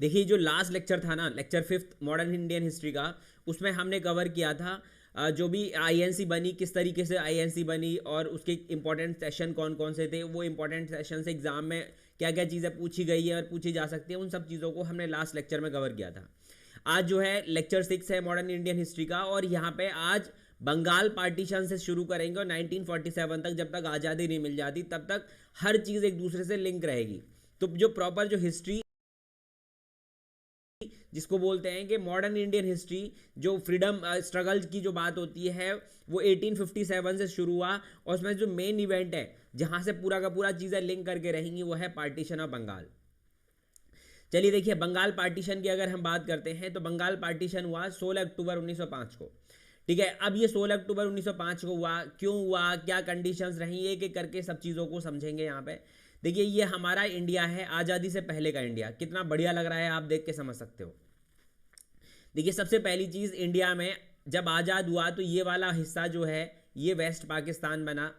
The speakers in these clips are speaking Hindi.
देखिए जो लास्ट लेक्चर था ना, lecture 5th modern Indian history का, उसमें हमने कवर किया था जो भी आईएनसी बनी, किस तरीके से आईएनसी बनी और उसके इंपॉर्टेंट सेशन कौन कौन से थे, वो इंपॉर्टेंट सेशन से एग्जाम में क्या क्या चीज़ें पूछी गई है और पूछी जा सकती है, उन सब चीज़ों को हमने लास्ट लेक्चर में कवर किया था। आज जो है लेक्चर 6 है मॉडर्न इंडियन हिस्ट्री का, और यहाँ पे आज बंगाल पार्टीशन से शुरू करेंगे और 1947 तक, जब तक आज़ादी नहीं मिल जाती तब तक हर चीज़ एक दूसरे से लिंक रहेगी। तो जो प्रॉपर जो हिस्ट्री जिसको बोलते हैं कि मॉडर्न इंडियन हिस्ट्री, जो फ्रीडम स्ट्रगल की जो बात होती है वो 1857 से शुरू हुआ, और उसमें जो मेन इवेंट है जहां से पूरा का पूरा चीज़ें लिंक करके रहेंगी वो है पार्टीशन ऑफ बंगाल। चलिए देखिए, बंगाल पार्टीशन की अगर हम बात करते हैं तो बंगाल पार्टीशन हुआ 16 अक्टूबर 1905 को। ठीक है, अब ये 16 अक्टूबर 1905 को हुआ, क्यों हुआ, क्या कंडीशंस रही, एक एक करके सब चीज़ों को समझेंगे यहाँ पे। देखिए ये हमारा इंडिया है, आज़ादी से पहले का इंडिया, कितना बढ़िया लग रहा है आप देख के समझ सकते हो। देखिए सबसे पहली चीज़, इंडिया में जब आज़ाद हुआ तो ये वाला हिस्सा जो है ये वेस्ट पाकिस्तान बना,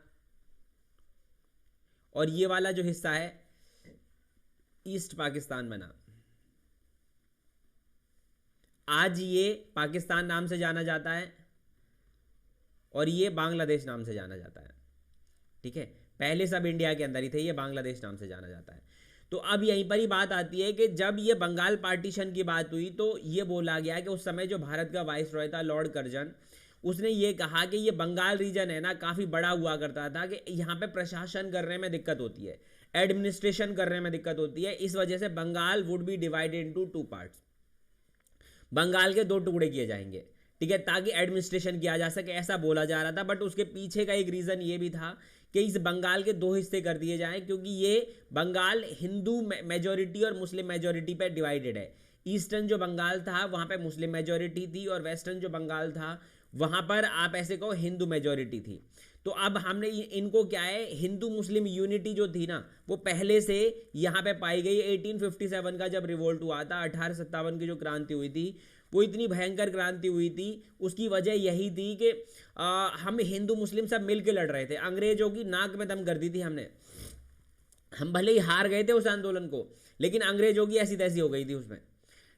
और ये वाला जो हिस्सा है ईस्ट पाकिस्तान बना। आज ये पाकिस्तान नाम से जाना जाता है और ये बांग्लादेश नाम से जाना जाता है। ठीक है, पहले सब इंडिया के अंदर ही थे, ये बांग्लादेश नाम से जाना जाता है। तो अब यहीं पर ही बात आती है कि जब ये बंगाल पार्टीशन की बात हुई तो ये बोला गया कि उस समय जो भारत का वाइसरॉय था लॉर्ड कर्जन, उसने ये कहा कि ये बंगाल रीजन है ना काफ़ी बड़ा हुआ करता था, कि यहाँ पे प्रशासन करने में दिक्कत होती है, एडमिनिस्ट्रेशन करने में दिक्कत होती है, इस वजह से Bengal would be divided into 2 parts, Bengal के 2 टुकड़े किए जाएंगे। ठीक है, ताकि एडमिनिस्ट्रेशन किया जा सके, ऐसा बोला जा रहा था। बट उसके पीछे का एक रीज़न ये भी था कि इस बंगाल के 2 हिस्से कर दिए जाएं, क्योंकि ये बंगाल हिंदू मेजॉरिटी और मुस्लिम मेजॉरिटी पे डिवाइडेड है। ईस्टर्न जो बंगाल था वहाँ पे मुस्लिम मेजॉरिटी थी, और वेस्टर्न जो बंगाल था वहाँ पर आप ऐसे कहो हिंदू मेजॉरिटी थी। तो अब हमने इनको क्या है, हिंदू मुस्लिम यूनिटी जो थी ना वो पहले से यहाँ पे पाई गई। 1857 का जब रिवोल्ट हुआ था, 1857 की जो क्रांति हुई थी, वो इतनी भयंकर क्रांति हुई थी, उसकी वजह यही थी कि हम हिंदू मुस्लिम सब मिल के लड़ रहे थे, अंग्रेजों की नाक में दम कर दी थी हमने। हम भले ही हार गए थे उस आंदोलन को, लेकिन अंग्रेजों की ऐसी तैसी हो गई थी उसमें।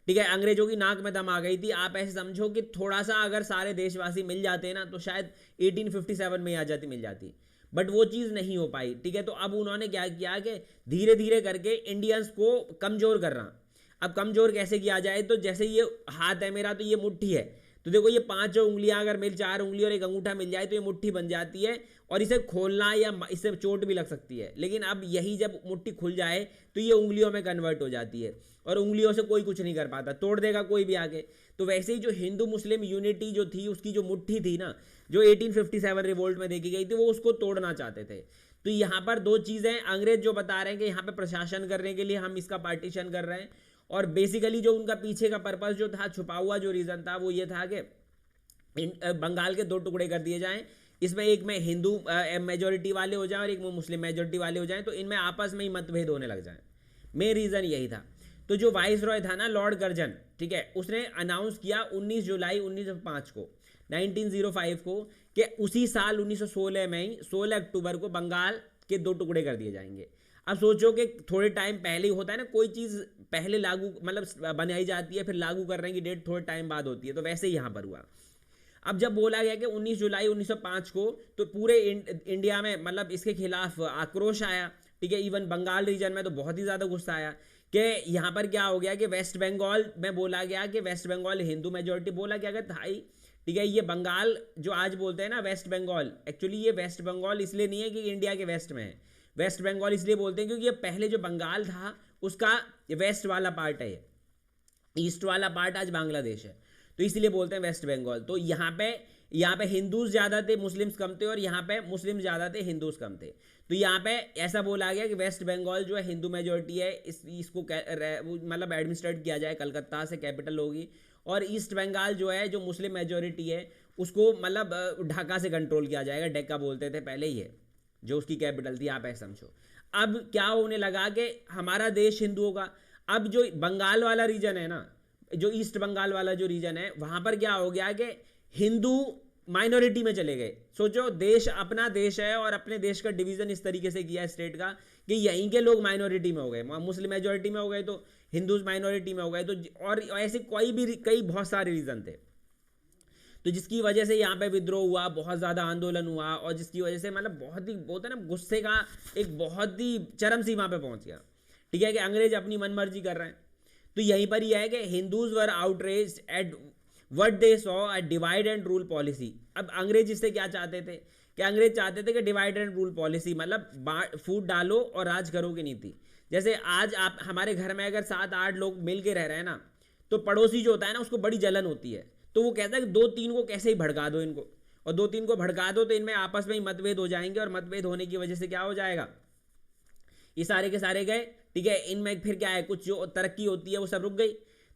ठीक है, अंग्रेजों की नाक में दम आ गई थी। आप ऐसे समझो कि थोड़ा सा अगर सारे देशवासी मिल जाते ना तो शायद 1857 में आज़ादी मिल जाती, बट वो चीज़ नहीं हो पाई। ठीक है, तो अब उन्होंने क्या किया कि धीरे धीरे करके इंडियंस को कमज़ोर कर रहा। अब कमज़ोर कैसे किया जाए, तो जैसे ये हाथ है मेरा तो ये मुट्ठी है, तो देखो ये 5 उंगलियां अगर मिल, 4 उंगली और एक अंगूठा मिल जाए तो ये मुट्ठी बन जाती है, और इसे खोलना या इससे चोट भी लग सकती है। लेकिन अब यही जब मुट्ठी खुल जाए तो ये उंगलियों में कन्वर्ट हो जाती है, और उंगलियों से कोई कुछ नहीं कर पाता, तोड़ देगा कोई भी आगे। तो वैसे ही जो हिंदू मुस्लिम यूनिटी जो थी, उसकी जो मुट्ठी थी ना, जो 1857 रिवोल्ट में देखी गई थी, वो उसको तोड़ना चाहते थे। तो यहाँ पर 2 चीज़ें अंग्रेज जो बता रहे हैं कि यहाँ पे प्रशासन करने के लिए हम इसका पार्टीशन कर रहे हैं, और बेसिकली जो उनका पीछे का पर्पस जो था, छुपा हुआ जो रीज़न था, वो ये था कि बंगाल के 2 टुकड़े कर दिए जाएं, इसमें एक में हिंदू मेजोरिटी वाले हो जाएं और एक में मुस्लिम मेजोरिटी वाले हो जाएं, तो इनमें आपस में ही मतभेद होने लग जाएं। मेन रीज़न यही था। तो जो वाइस रॉय था ना लॉर्ड कर्जन, ठीक है, उसने अनाउंस किया 19 जुलाई 1905 को, 1905 को, कि उसी साल 1916 में ही 16 अक्टूबर को बंगाल के 2 टुकड़े कर दिए जाएंगे। अब सोचो कि थोड़े टाइम पहले ही होता है ना, कोई चीज़ पहले लागू मतलब बनाई जाती है, फिर लागू करने की डेट थोड़े टाइम बाद होती है, तो वैसे ही यहाँ पर हुआ। अब जब बोला गया कि 19 जुलाई 1905 को, तो पूरे इंडिया में मतलब इसके खिलाफ आक्रोश आया। ठीक है, इवन बंगाल रीजन में तो बहुत ही ज़्यादा गुस्सा आया कि यहाँ पर क्या हो गया कि वेस्ट बंगाल में बोला गया कि वेस्ट बंगाल हिंदू मेजोरिटी बोला गया था ही। ठीक है, ये बंगाल जो आज बोलते हैं ना वेस्ट बंगाल, एक्चुअली ये वेस्ट बंगाल इसलिए नहीं है कि इंडिया के वेस्ट में है, वेस्ट बंगाल इसलिए बोलते हैं क्योंकि ये पहले जो बंगाल था उसका वेस्ट वाला पार्ट है, ईस्ट वाला पार्ट आज बांग्लादेश है, तो इसलिए बोलते हैं वेस्ट बंगाल। तो यहाँ पे हिंदूज ज़्यादा थे, मुस्लिम्स कम थे, और यहाँ पे मुस्लिम ज़्यादा थे, हिंदूज कम थे। तो यहाँ पे ऐसा बोला गया कि वेस्ट बंगाल जो है हिंदू मेजोरिटी है, इसको मतलब एडमिनिस्ट्रेट किया जाए कलकत्ता से, कैपिटल होगी, और ईस्ट बंगाल जो है जो मुस्लिम मेजोरिटी है उसको मतलब ढाका से कंट्रोल किया जाएगा, डेक्का बोलते थे पहले ही है, जो उसकी कैपिटल थी, आप ऐसा समझो। अब क्या होने लगा कि हमारा देश हिंदुओं का, अब जो बंगाल वाला रीजन है ना, जो ईस्ट बंगाल वाला जो रीजन है, वहां पर क्या हो गया कि हिंदू माइनॉरिटी में चले गए। सोचो, देश अपना देश है और अपने देश का डिवीजन इस तरीके से किया स्टेट का कि यहीं के लोग माइनॉरिटी में हो गए, मुस्लिम मेजोरिटी में हो गए तो हिंदूज माइनॉरिटी में हो गए, तो और ऐसे कई बहुत सारे रीज़न थे, तो जिसकी वजह से यहाँ पे विद्रोह हुआ, बहुत ज़्यादा आंदोलन हुआ, और जिसकी वजह से मतलब बहुत ही होता है ना, गुस्से का एक बहुत ही चरम सीमा पे पहुँच गया। ठीक है कि अंग्रेज अपनी मनमर्जी कर रहे हैं। तो यहीं पर यह है कि Hindus were outraged at what they saw a divide and rule policy. अब अंग्रेज इससे क्या चाहते थे कि अंग्रेज चाहते थे कि डिवाइड एंड रूल पॉलिसी मतलब फूट डालो और राज करो की नीति। जैसे आज आप हमारे घर में अगर 7-8 लोग मिल के रह रहे हैं ना, तो पड़ोसी जो होता है ना उसको बड़ी जलन होती है, तो वो कहता है कि 2-3 को कैसे ही भड़का दो इनको, और 2-3 को भड़का दो तो इनमें आपस में ही मतभेद हो जाएंगे, और मतभेद होने की वजह से क्या हो जाएगा, ये सारे के सारे गए। ठीक है, इनमें फिर क्या है, कुछ जो तरक्की होती है वो सब रुक गई।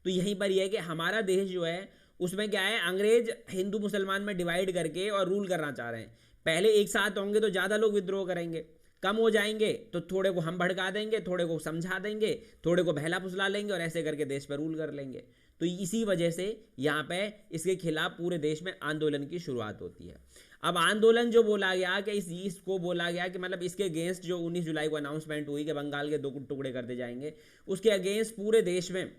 तो यहीं पर यह है कि हमारा देश जो है उसमें क्या है, अंग्रेज हिंदू मुसलमान में डिवाइड करके और रूल करना चाह रहे हैं। पहले एक साथ होंगे तो ज़्यादा लोग विद्रोह करेंगे, कम हो जाएंगे तो थोड़े को हम भड़का देंगे, थोड़े को समझा देंगे, थोड़े को बहला फुसला लेंगे, और ऐसे करके देश पर रूल कर लेंगे। तो इसी वजह से यहाँ पे इसके खिलाफ पूरे देश में आंदोलन की शुरुआत होती है। अब आंदोलन जो बोला गया कि इसको बोला गया कि मतलब इसके अगेंस्ट जो 19 जुलाई को अनाउंसमेंट हुई कि बंगाल के 2 टुकड़े कर दिए जाएंगे, उसके अगेंस्ट पूरे देश में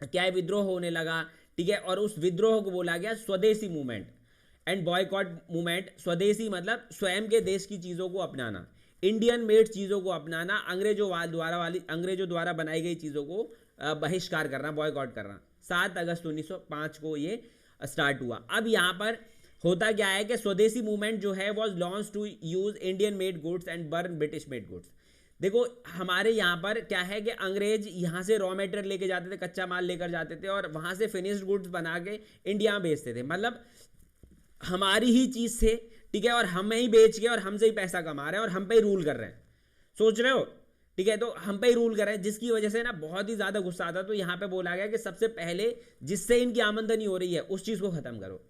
क्या है, विद्रोह होने लगा। ठीक है, और उस विद्रोह को बोला गया स्वदेशी मूवमेंट एंड बॉयकॉट मूवमेंट। स्वदेशी मतलब स्वयं के देश की चीज़ों को अपनाना, इंडियन मेड चीज़ों को अपनाना, अंग्रेजों द्वारा बनाई गई चीज़ों को बहिष्कार करना, बॉयकॉट करना। 7 अगस्त 1905 को ये स्टार्ट हुआ। अब यहाँ पर होता क्या है कि स्वदेशी मूवमेंट जो है was launch to use Indian made goods and burn British made goods. देखो हमारे यहाँ पर क्या है कि अंग्रेज यहाँ से रॉ मटेरियल लेके जाते थे, कच्चा माल लेकर जाते थे, और वहाँ से फिनिश्ड गुड्स बना के इंडिया में बेचते थे। मतलब हमारी ही चीज़ से, ठीक है, और हमें ही बेच के और हमसे ही पैसा कमा रहे हैं और हम पे ही रूल कर रहे हैं, सोच रहे हो। ठीक है, तो हम पे ही रूल कर रहे हैं, जिसकी वजह से ना बहुत ही ज़्यादा गुस्सा आता। तो यहाँ पे बोला गया कि सबसे पहले जिससे इनकी आमदनी हो रही है उस चीज़ को ख़त्म करो।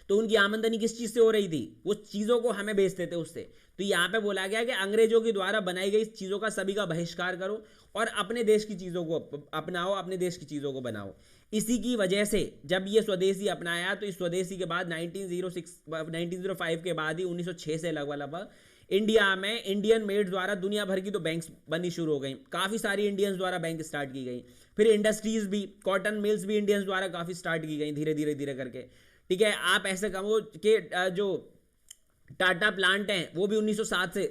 तो उनकी आमदनी किस चीज़ से हो रही थी, वो चीज़ों को हमें बेचते थे उससे। तो यहाँ पे बोला गया कि अंग्रेजों के द्वारा बनाई गई चीज़ों का सभी का बहिष्कार करो और अपने देश की चीज़ों को अपनाओ, अपने देश की चीज़ों को बनाओ। इसी की वजह से जब ये स्वदेशी अपनाया, तो इस स्वदेशी के बाद 1905 के बाद ही 1906 से लगभग इंडिया में इंडियन मेड द्वारा दुनिया भर की तो बैंक्स बननी शुरू हो गई, काफ़ी सारी इंडियंस द्वारा बैंक स्टार्ट की गई। फिर इंडस्ट्रीज भी, कॉटन मिल्स भी इंडियंस द्वारा काफ़ी स्टार्ट की गई, धीरे धीरे धीरे करके। ठीक है, आप ऐसे कहो कि जो टाटा प्लांट हैं वो भी 1907 से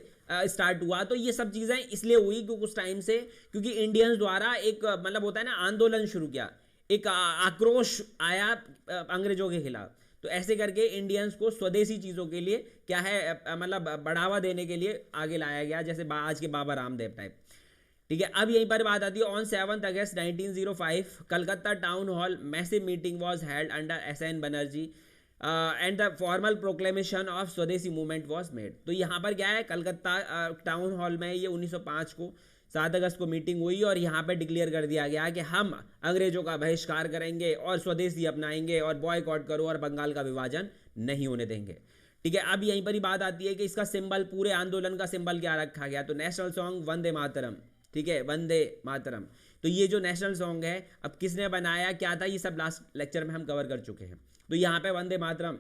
स्टार्ट हुआ। तो ये सब चीज़ें इसलिए हुई क्योंकि उस टाइम से, क्योंकि इंडियंस द्वारा एक मतलब होता है ना आंदोलन शुरू किया, एक आक्रोश आया अंग्रेजों के खिलाफ। तो ऐसे करके इंडियंस को स्वदेशी चीज़ों के लिए क्या है मतलब बढ़ावा देने के लिए आगे लाया गया, जैसे आज के बाबा रामदेव टाइप। ठीक है, अब यहीं पर बात आती है on 7 August 1905 Calcutta town hall massive meeting was held under SN Banerjee and the formal proclamation of स्वदेशी मूवमेंट वाज मेड। तो यहाँ पर क्या है, कलकत्ता टाउन हॉल में ये 1905 को 7 अगस्त को मीटिंग हुई और यहाँ पर डिक्लेयर कर दिया गया कि हम अंग्रेजों का बहिष्कार करेंगे और स्वदेशी अपनाएंगे और बॉयकॉट करो और बंगाल का विभाजन नहीं होने देंगे। ठीक है, अब यहीं पर ही बात आती है कि इसका सिंबल, पूरे आंदोलन का सिंबल क्या रखा गया, तो नेशनल सॉन्ग वंदे मातरम। ठीक है, वंदे मातरम। तो ये जो नेशनल सॉन्ग है, अब किसने बनाया, क्या था, ये सब लास्ट लेक्चर में हम कवर कर चुके हैं। तो यहाँ पे वंदे मातरम।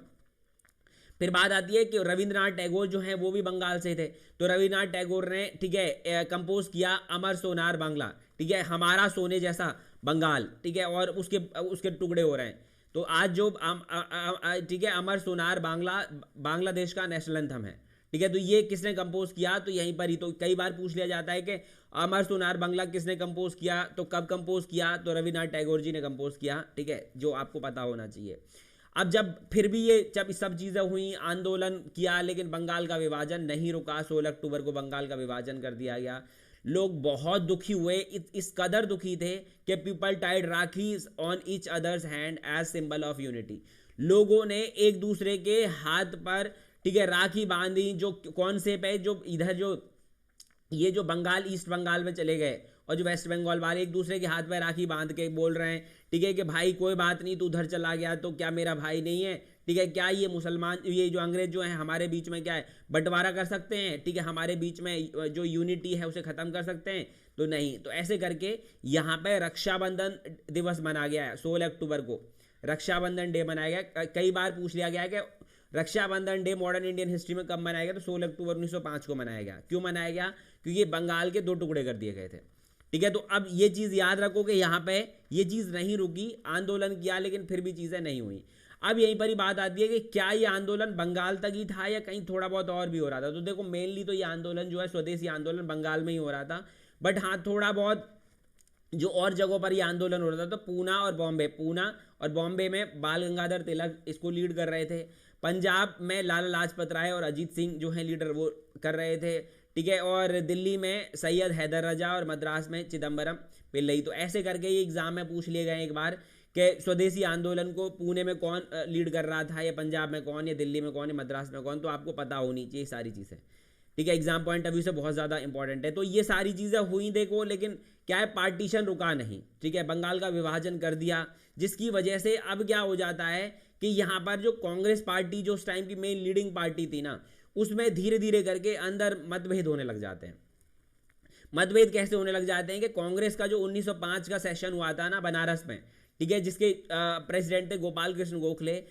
फिर बात आती है कि रविंद्रनाथ टैगोर जो हैं वो भी बंगाल से थे। तो रविंद्रनाथ टैगोर ने, ठीक है, कंपोज किया अमर सोनार बांग्ला। ठीक है, हमारा सोने जैसा बंगाल। ठीक है, और उसके टुकड़े हो रहे हैं। तो आज जो ठीक है, अमर सोनार बांग्लादेश का नेशनल एंथम है। ठीक है, तो ये किसने कंपोज किया, तो यहीं पर ही तो कई बार पूछ लिया जाता है कि अमर सोनार बांग्ला किसने कंपोज किया, तो कब कंपोज किया, तो रविन्द्रनाथ टैगोर जी ने कंपोज किया। ठीक है, जो आपको पता होना चाहिए। अब जब फिर भी ये जब सब चीज़ें हुई, आंदोलन किया, लेकिन बंगाल का विभाजन नहीं रुका। 16 अक्टूबर को बंगाल का विभाजन कर दिया गया। लोग बहुत दुखी हुए, इस कदर दुखी थे कि people tied rakhis on each others hand as symbol of unity. लोगों ने एक दूसरे के हाथ पर, ठीक है, राखी बांधी। जो कॉन्सेप्ट है, जो इधर जो ये जो बंगाल, ईस्ट बंगाल में चले गए और जो वेस्ट बंगाल वाले एक दूसरे के हाथ में राखी बांध के बोल रहे हैं, ठीक है, कि भाई कोई बात नहीं, तू उधर चला गया तो क्या मेरा भाई नहीं है। ठीक है, क्या ये मुसलमान, ये जो अंग्रेज जो हैं हमारे बीच में क्या है, बंटवारा कर सकते हैं। ठीक है, हमारे बीच में जो यूनिटी है उसे ख़त्म कर सकते हैं, तो नहीं। तो ऐसे करके यहाँ पे रक्षाबंधन दिवस मनाया गया है। 16 अक्टूबर को रक्षाबंधन डे मनाया गया। कई बार पूछ लिया गया कि Rakshabandhan day modern Indian history में कब मनाया गया, तो 16 अक्टूबर 1905 को मनाया गया। क्यों मनाया गया, क्योंकि बंगाल के 2 टुकड़े कर दिए गए थे। ठीक है, तो अब ये चीज़ याद रखो कि यहाँ पे ये चीज़ नहीं रुकी, आंदोलन किया लेकिन फिर भी चीज़ें नहीं हुई। अब यहीं पर ही बात आती है कि क्या ये आंदोलन बंगाल तक ही था या कहीं थोड़ा बहुत और भी हो रहा था। तो देखो मेनली तो ये आंदोलन जो है स्वदेशी आंदोलन बंगाल में ही हो रहा था, बट हाँ थोड़ा बहुत जो और जगहों पर ये आंदोलन हो रहा था, तो पूना और बॉम्बे में बाल गंगाधर तिलक इसको लीड कर रहे थे। पंजाब में लाला लाजपत राय और अजीत सिंह जो हैं लीडर वो कर रहे थे। ठीक है, और दिल्ली में सैयद हैदर रजा और मद्रास में चिदम्बरम पिल्लई। तो ऐसे करके ये एग्जाम में पूछ लिए गए एक बार कि स्वदेशी आंदोलन को पुणे में कौन लीड कर रहा था, या पंजाब में कौन, या दिल्ली में कौन, या मद्रास में कौन। तो आपको पता होनी चाहिए सारी चीज़ें। ठीक है, एग्जाम पॉइंट ऑफ व्यू से बहुत ज़्यादा इंपॉर्टेंट है। तो ये सारी चीज़ें हुई देखो, लेकिन क्या है, पार्टीशन रुका नहीं। ठीक है, बंगाल का विभाजन कर दिया, जिसकी वजह से अब क्या हो जाता है कि यहाँ पर जो कांग्रेस पार्टी जो उस टाइम की मेन लीडिंग पार्टी थी ना, उसमें धीरे धीरे करके अंदर मतभेद होने लग जाते हैं। मतभेद कैसे होने लग जाते हैं कि कांग्रेस का जो 1905 का सेशन हुआ था ना बनारस में, ठीक है, जिसके प्रेसिडेंट थे गोपाल कृष्ण गोखले,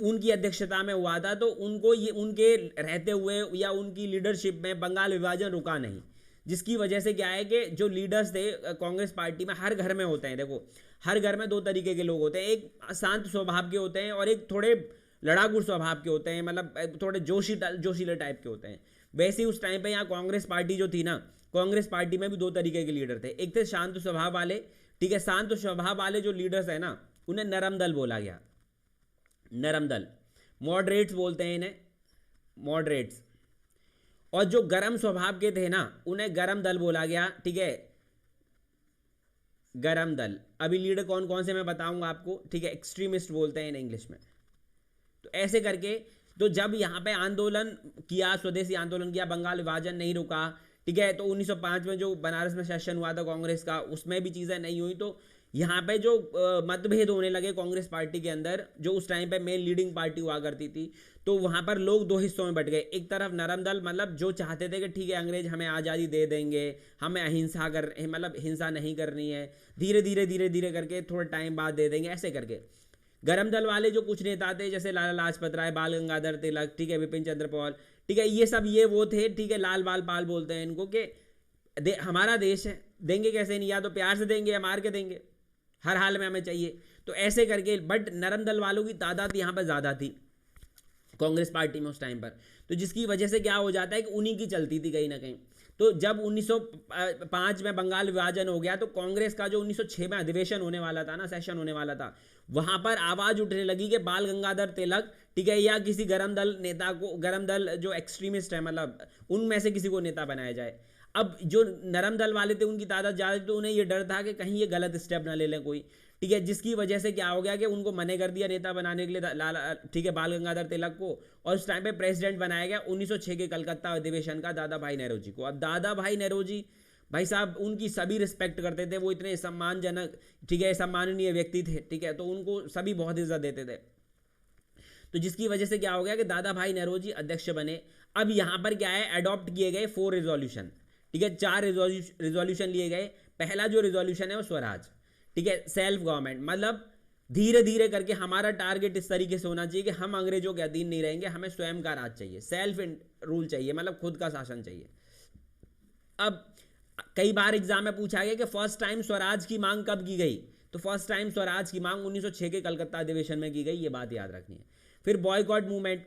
उनकी अध्यक्षता में हुआ था। तो उनको ये उनके रहते हुए या उनकी लीडरशिप में बंगाल विभाजन रुका नहीं, जिसकी वजह से क्या है कि जो लीडर्स थे कांग्रेस पार्टी में, हर घर में होते हैं, देखो हर घर में 2 तरीके के लोग होते हैं, एक शांत स्वभाव के होते हैं और एक थोड़े लड़ाकू स्वभाव के होते हैं, मतलब थोड़े जोशीले टाइप के होते हैं। वैसे ही उस टाइम पे यहाँ कांग्रेस पार्टी जो थी ना, कांग्रेस पार्टी में भी 2 तरीके के लीडर थे। एक थे शांत स्वभाव वाले, ठीक है, शांत स्वभाव वाले जो लीडर्स है ना, उन्हें नरम दल बोला गया, नरम दल, मॉडरेट्स बोलते हैं इन्हें, मॉडरेट्स। और जो गरम स्वभाव के थे ना, उन्हें गरम दल बोला गया। ठीक है, गरम दल। अभी लीडर कौन कौन से मैं बताऊंगा आपको। ठीक है, एक्सट्रीमिस्ट बोलते हैं इन्हें इंग्लिश में। तो ऐसे करके तो जब यहाँ पे आंदोलन किया, स्वदेशी आंदोलन किया, बंगाल विभाजन नहीं रुका। ठीक है, तो 1905 में जो बनारस में सेशन हुआ था कांग्रेस का, उसमें भी चीज़ें नहीं हुई। तो यहाँ पे जो मतभेद होने लगे कांग्रेस पार्टी के अंदर, जो उस टाइम पे मेन लीडिंग पार्टी हुआ करती थी, तो वहाँ पर लोग 2 हिस्सों में बट गए। एक तरफ नरम दल, मतलब जो चाहते थे कि ठीक है अंग्रेज हमें आज़ादी दे देंगे, हमें अहिंसा मतलब हिंसा नहीं करनी है, धीरे धीरे करके थोड़े टाइम बाद दे देंगे, ऐसे करके। गरम दल वाले जो कुछ नेता थे, जैसे लाला लाजपत राय, बाल गंगाधर तिलक, ठीक है, विपिन चंद्र पाल, ठीक है, ये सब ये वो थे। ठीक है, लाल बाल पाल बोलते हैं इनको, कि हमारा देश है, देंगे कैसे नहीं, या तो प्यार से देंगे या मार के देंगे, हर हाल में हमें चाहिए। तो ऐसे करके, बट नरम दल वालों की तादाद यहाँ पर ज़्यादा थी कांग्रेस पार्टी में उस टाइम पर। तो जिसकी वजह से क्या हो जाता है कि उन्हीं की चलती थी कहीं ना कहीं। तो जब 1905 में बंगाल विभाजन हो गया, तो कांग्रेस का जो 1906 में अधिवेशन होने वाला था ना, सेशन होने वाला था, वहां पर आवाज उठने लगी कि बाल गंगाधर तिलक, ठीक है, या किसी गरम दल नेता को, गरम दल जो एक्सट्रीमिस्ट है, मतलब उनमें से किसी को नेता बनाया जाए। अब जो नरम दल वाले थे उनकी तादाद ज़्यादा थी, तो उन्हें ये डर था कि कहीं ये गलत स्टेप ना ले लें कोई। ठीक है, जिसकी वजह से क्या हो गया कि उनको मना कर दिया नेता बनाने के लिए लाला, ठीक है, बाल गंगाधर तिलक को। और उस टाइम पे प्रेसिडेंट बनाया गया 1906 के कलकत्ता अधिवेशन का दादा भाई नेहरू को। अब दादा भाई नेहरू जी भाई साहब, उनकी सभी रिस्पेक्ट करते थे, वो इतने सम्मानजनक, ठीक है, सम्माननीय व्यक्ति थे। ठीक है, तो उनको सभी बहुत इज्जत देते थे। तो जिसकी वजह से क्या हो गया कि दादा भाई नेहरू जी अध्यक्ष बने। अब यहाँ पर क्या है, अडॉप्ट किए गए 4 रिजोल्यूशन। ठीक है, 4 रिजोल्यूशन लिए गए। पहला जो रिजोल्यूशन है वो स्वराज, ठीक है, सेल्फ गवर्नमेंट, मतलब धीरे धीरे करके हमारा टारगेट इस तरीके से होना चाहिए कि हम अंग्रेजों के अधीन नहीं रहेंगे, हमें स्वयं का राज चाहिए, सेल्फ रूल चाहिए, मतलब खुद का शासन चाहिए। अब कई बार एग्जाम में पूछा गया कि फर्स्ट टाइम स्वराज की मांग कब की गई, तो फर्स्ट टाइम स्वराज की मांग 1906 के कलकत्ता अधिवेशन में की गई, ये बात याद रखनी है। फिर बॉयकॉट मूवमेंट,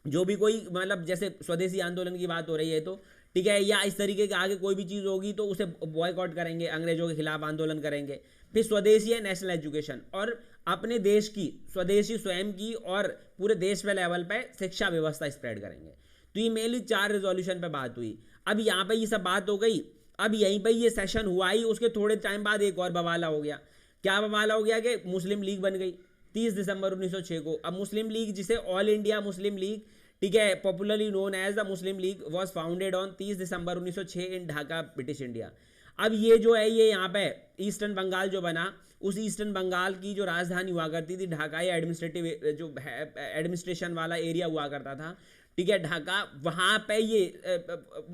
जो भी कोई, मतलब जैसे स्वदेशी आंदोलन की बात हो रही है, तो ठीक है, या इस तरीके के आगे कोई भी चीज़ होगी तो उसे बॉयकॉट करेंगे, अंग्रेजों के खिलाफ आंदोलन करेंगे। फिर स्वदेशी है नेशनल एजुकेशन, और अपने देश की, स्वदेशी स्वयं की और पूरे देश पे लेवल पे शिक्षा व्यवस्था स्प्रेड करेंगे। तो ये मेनली 4 रिजोल्यूशन पे बात हुई। अब यहाँ पे ये सब बात हो गई। अब यहीं पे ये सेशन हुआ ही, उसके थोड़े टाइम बाद एक और बवाला हो गया। क्या बवाला हो गया कि मुस्लिम लीग बन गई 30 दिसंबर 1906 को। अब मुस्लिम लीग, जिसे ऑल इंडिया मुस्लिम लीग, ठीक है, popularly known as the Muslim League, was founded on 30 December 1906 in Dhaka, British India. अब ये जो है, ये यहाँ पे ईस्टर्न बंगाल जो बना, उस ईस्टर्न बंगाल की जो राजधानी हुआ करती थी ढाका, या एडमिनिस्ट्रेटिव जो एडमिनिस्ट्रेशन वाला एरिया हुआ करता था, ठीक है, ढाका, वहाँ पे ये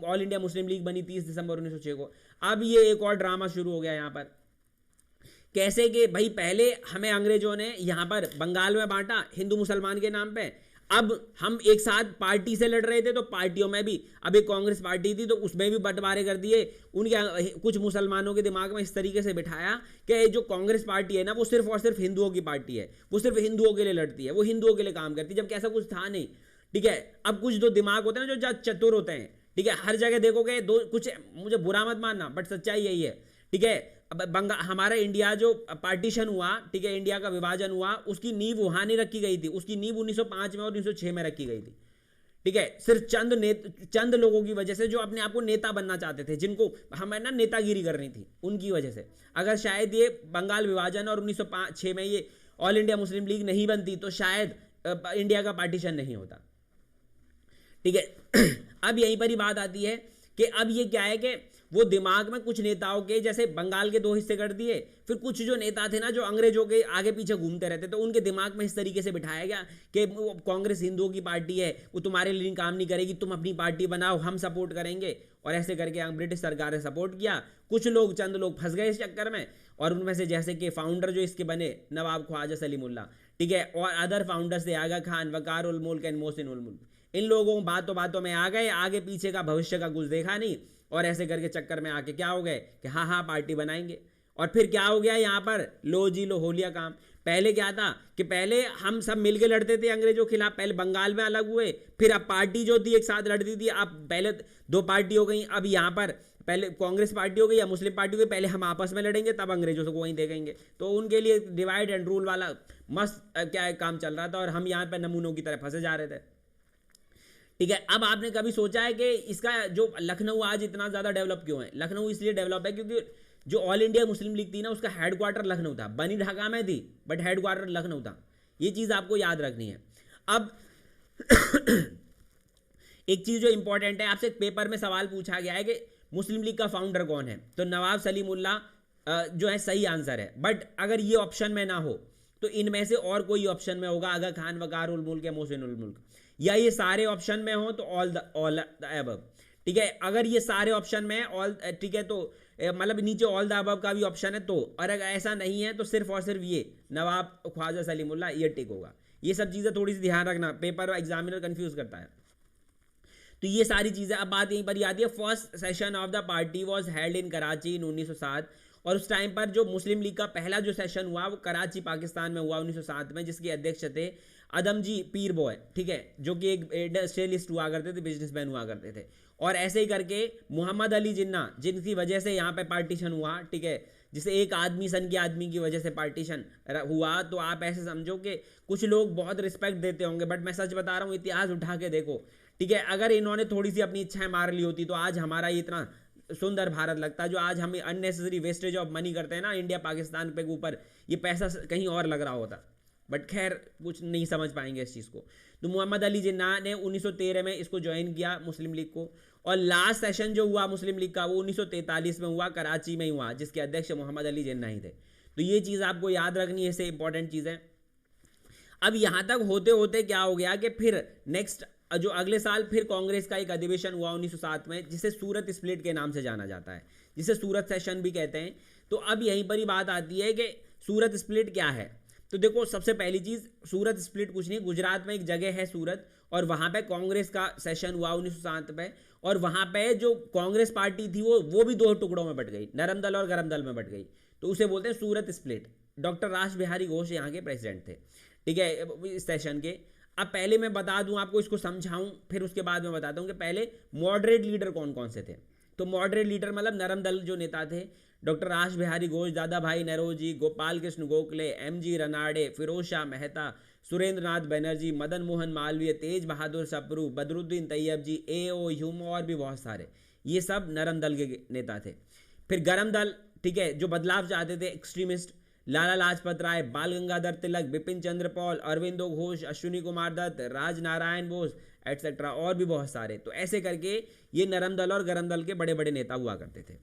ऑल इंडिया मुस्लिम लीग बनी 30 दिसंबर 1906 को। अब ये एक और ड्रामा शुरू हो गया यहाँ पर। कैसे कि भाई पहले हमें अंग्रेजों ने यहाँ पर बंगाल में बांटा हिंदू मुसलमान के नाम पे, अब हम एक साथ पार्टी से लड़ रहे थे तो पार्टियों में भी, अब एक कांग्रेस पार्टी थी तो उसमें भी बंटवारे कर दिए। उनके कुछ मुसलमानों के दिमाग में इस तरीके से बिठाया कि जो कांग्रेस पार्टी है ना वो सिर्फ और सिर्फ हिंदुओं की पार्टी है, वो सिर्फ हिंदुओं के लिए लड़ती है, वो हिंदुओं के लिए काम करती है, जबकि ऐसा कुछ था नहीं। ठीक है, अब कुछ दो दिमाग होते हैं ना जो चतुर होते हैं, ठीक है, हर जगह देखोगे दो कुछ, मुझे बुरा मत मानना बट सच्चाई यही है। ठीक है, अब हमारा इंडिया जो पार्टीशन हुआ, ठीक है, इंडिया का विभाजन हुआ, उसकी नींव वहां नहीं रखी गई थी, उसकी नींव 1905 में और 1906 में रखी गई थी। ठीक है, सिर्फ चंद लोगों की वजह से जो अपने आप को नेता बनना चाहते थे, जिनको हमें ना नेतागिरी करनी थी, उनकी वजह से। अगर शायद ये बंगाल विभाजन और 1906 में ये ऑल इंडिया मुस्लिम लीग नहीं बनती तो शायद इंडिया का पार्टीशन नहीं होता। ठीक है, अब यहीं पर ही बात आती है कि अब ये क्या है कि वो दिमाग में कुछ नेताओं के, जैसे बंगाल के दो हिस्से कर दिए, फिर कुछ जो नेता थे ना जो अंग्रेजों के आगे पीछे घूमते रहते, तो उनके दिमाग में इस तरीके से बिठाया गया कि कांग्रेस हिंदुओं की पार्टी है, वो तुम्हारे लिए काम नहीं करेगी, तुम अपनी पार्टी बनाओ, हम सपोर्ट करेंगे। और ऐसे करके ब्रिटिश सरकार ने सपोर्ट किया। कुछ लोग, चंद लोग फंस गए इस चक्कर में, और उनमें से जैसे कि फाउंडर जो इसके बने नवाब ख्वाजा सलीमुल्लाह, ठीक है, और अदर फाउंडर्स थे आगा खान, वकार उल मुल्क एंड मोहसिन उल मुल्क। इन लोगों बातों में आ गए, आगे पीछे का भविष्य का कुछ देखा नहीं, और ऐसे करके चक्कर में आके क्या हो गए कि हाँ पार्टी बनाएंगे। और फिर क्या हो गया यहाँ पर, लो जी लो, हो लिया काम। पहले क्या था कि पहले हम सब मिलके लड़ते थे अंग्रेजों के खिलाफ, पहले बंगाल में अलग हुए, फिर अब पार्टी जो थी एक साथ लड़ती थी, अब पहले दो पार्टी हो गई, अब यहाँ पर पहले कांग्रेस पार्टी हो गई या मुस्लिम पार्टी हो गई, पहले हम आपस में लड़ेंगे तब अंग्रेजों से वहीं देखेंगे। तो उनके लिए डिवाइड एंड रूल वाला मस्त क्या काम चल रहा था, और हम यहाँ पर नमूनों की तरह फंसे जा रहे थे। ठीक है, अब आपने कभी सोचा है कि इसका जो लखनऊ आज इतना ज़्यादा डेवलप क्यों है? लखनऊ इसलिए डेवलप है क्योंकि जो ऑल इंडिया मुस्लिम लीग थी ना, उसका हेडक्वार्टर लखनऊ था, बनी ढाका में थी बट हेडक्वार्टर लखनऊ था। ये चीज़ आपको याद रखनी है। अब एक चीज़ जो इंपॉर्टेंट है, आपसे पेपर में सवाल पूछा गया है कि मुस्लिम लीग का फाउंडर कौन है, तो नवाब सलीमुल्लाह जो है सही आंसर है। बट अगर ये ऑप्शन में ना हो तो इनमें से और कोई ऑप्शन में होगा, आगा खान, वकार उल मुल्क या मोहसिन उल मुल्क, या ये सारे ऑप्शन में हो तो ऑल द अबव। ठीक है, अगर ये सारे ऑप्शन में ऑल, ठीक है, तो मतलब नीचे ऑल द अबव का भी ऑप्शन है तो, और अगर ऐसा नहीं है तो सिर्फ और सिर्फ ये नवाब ख्वाजा सलीमुल्लाह, ये टिक होगा। ये सब चीज़ें थोड़ी सी ध्यान रखना, पेपर एग्जामिनर कंफ्यूज करता है। तो ये सारी चीज़ें, अब बात यहीं पर आती है। First session of the party was held in Karachi in 1907, और उस टाइम पर जो मुस्लिम लीग का पहला जो सेशन हुआ वो कराची पाकिस्तान में हुआ 1907 में, जिसके अध्यक्ष थे अदमजी पीर बॉय, ठीक है, जो कि एक इंडस्ट्रियलिस्ट हुआ करते थे, बिजनेसमैन हुआ करते थे। और ऐसे ही करके मोहम्मद अली जिन्ना, जिनकी वजह से यहाँ पे पार्टीशन हुआ, ठीक है, जिसे एक आदमी सन के आदमी की वजह से पार्टीशन हुआ। तो आप ऐसे समझो कि कुछ लोग बहुत रिस्पेक्ट देते होंगे, बट मैं सच बता रहा हूँ, इतिहास उठा के देखो, ठीक है, अगर इन्होंने थोड़ी सी अपनी इच्छाएं मार ली होती तो आज हमारा ये इतना सुंदर भारत लगता। जो आज हम अननेसेसरी वेस्टेज ऑफ मनी करते हैं ना इंडिया पाकिस्तान पे ऊपर, ये पैसा कहीं और लग रहा होता, बट खैर कुछ नहीं समझ पाएंगे इस चीज़ को। तो मोहम्मद अली जिन्ना ने 1913 में इसको ज्वाइन किया मुस्लिम लीग को, और लास्ट सेशन जो हुआ मुस्लिम लीग का वो 1943 में हुआ, कराची में हुआ, जिसके अध्यक्ष मोहम्मद अली जिन्ना ही थे। तो ये चीज़ आपको याद रखनी है, इससे इंपॉर्टेंट चीज़ है। अब यहाँ तक होते होते क्या हो गया कि फिर नेक्स्ट जो अगले साल फिर कांग्रेस का एक अधिवेशन हुआ 1907 में, जिसे सूरत स्प्लिट के नाम से जाना जाता है, जिसे सूरत सेशन भी कहते हैं। तो अब यहीं पर ही बात आती है कि सूरत स्प्लिट क्या है। तो देखो, सबसे पहली चीज़, सूरत स्प्लिट कुछ नहीं, गुजरात में एक जगह है सूरत, और वहाँ पे कांग्रेस का सेशन हुआ 1907 में, और वहाँ पे जो कांग्रेस पार्टी थी वो भी दो टुकड़ों में बट गई, नरम दल और गरम दल में बट गई। तो उसे बोलते हैं सूरत स्प्लिट। डॉक्टर रास बिहारी घोष यहाँ के प्रेसिडेंट थे, ठीक है, इस सेशन के। अब पहले मैं बता दूं आपको, इसको समझाऊं, फिर उसके बाद मैं बताता हूं कि पहले मॉडरेट लीडर कौन कौन से थे। तो मॉडरेट लीडर मतलब नरम दल जो नेता थे, डॉक्टर रास बिहारी घोष, दादा भाई नौरोजी, गोपाल कृष्ण गोखले, एमजी रनाडे, फिरोज शाह मेहता, सुरेंद्र नाथ बनर्जी, मदन मोहन मालवीय, तेज बहादुर सप्रू, बदरुद्दीन तैयब जी, A.O. ह्यूम, और भी बहुत सारे, ये सब नरम दल के नेता थे। फिर गरम दल, ठीक है, जो बदलाव चाहते थे, एक्सट्रीमिस्ट, लाला लाजपत राय, बाल गंगाधर तिलक, बिपिन चंद्र पॉल, अरविंदो घोष, अश्विनी कुमार दत्त, राज नारायण बोस एटसेट्रा, और भी बहुत सारे। तो ऐसे करके ये नरम दल और गरम दल के बड़े बड़े नेता हुआ करते थे।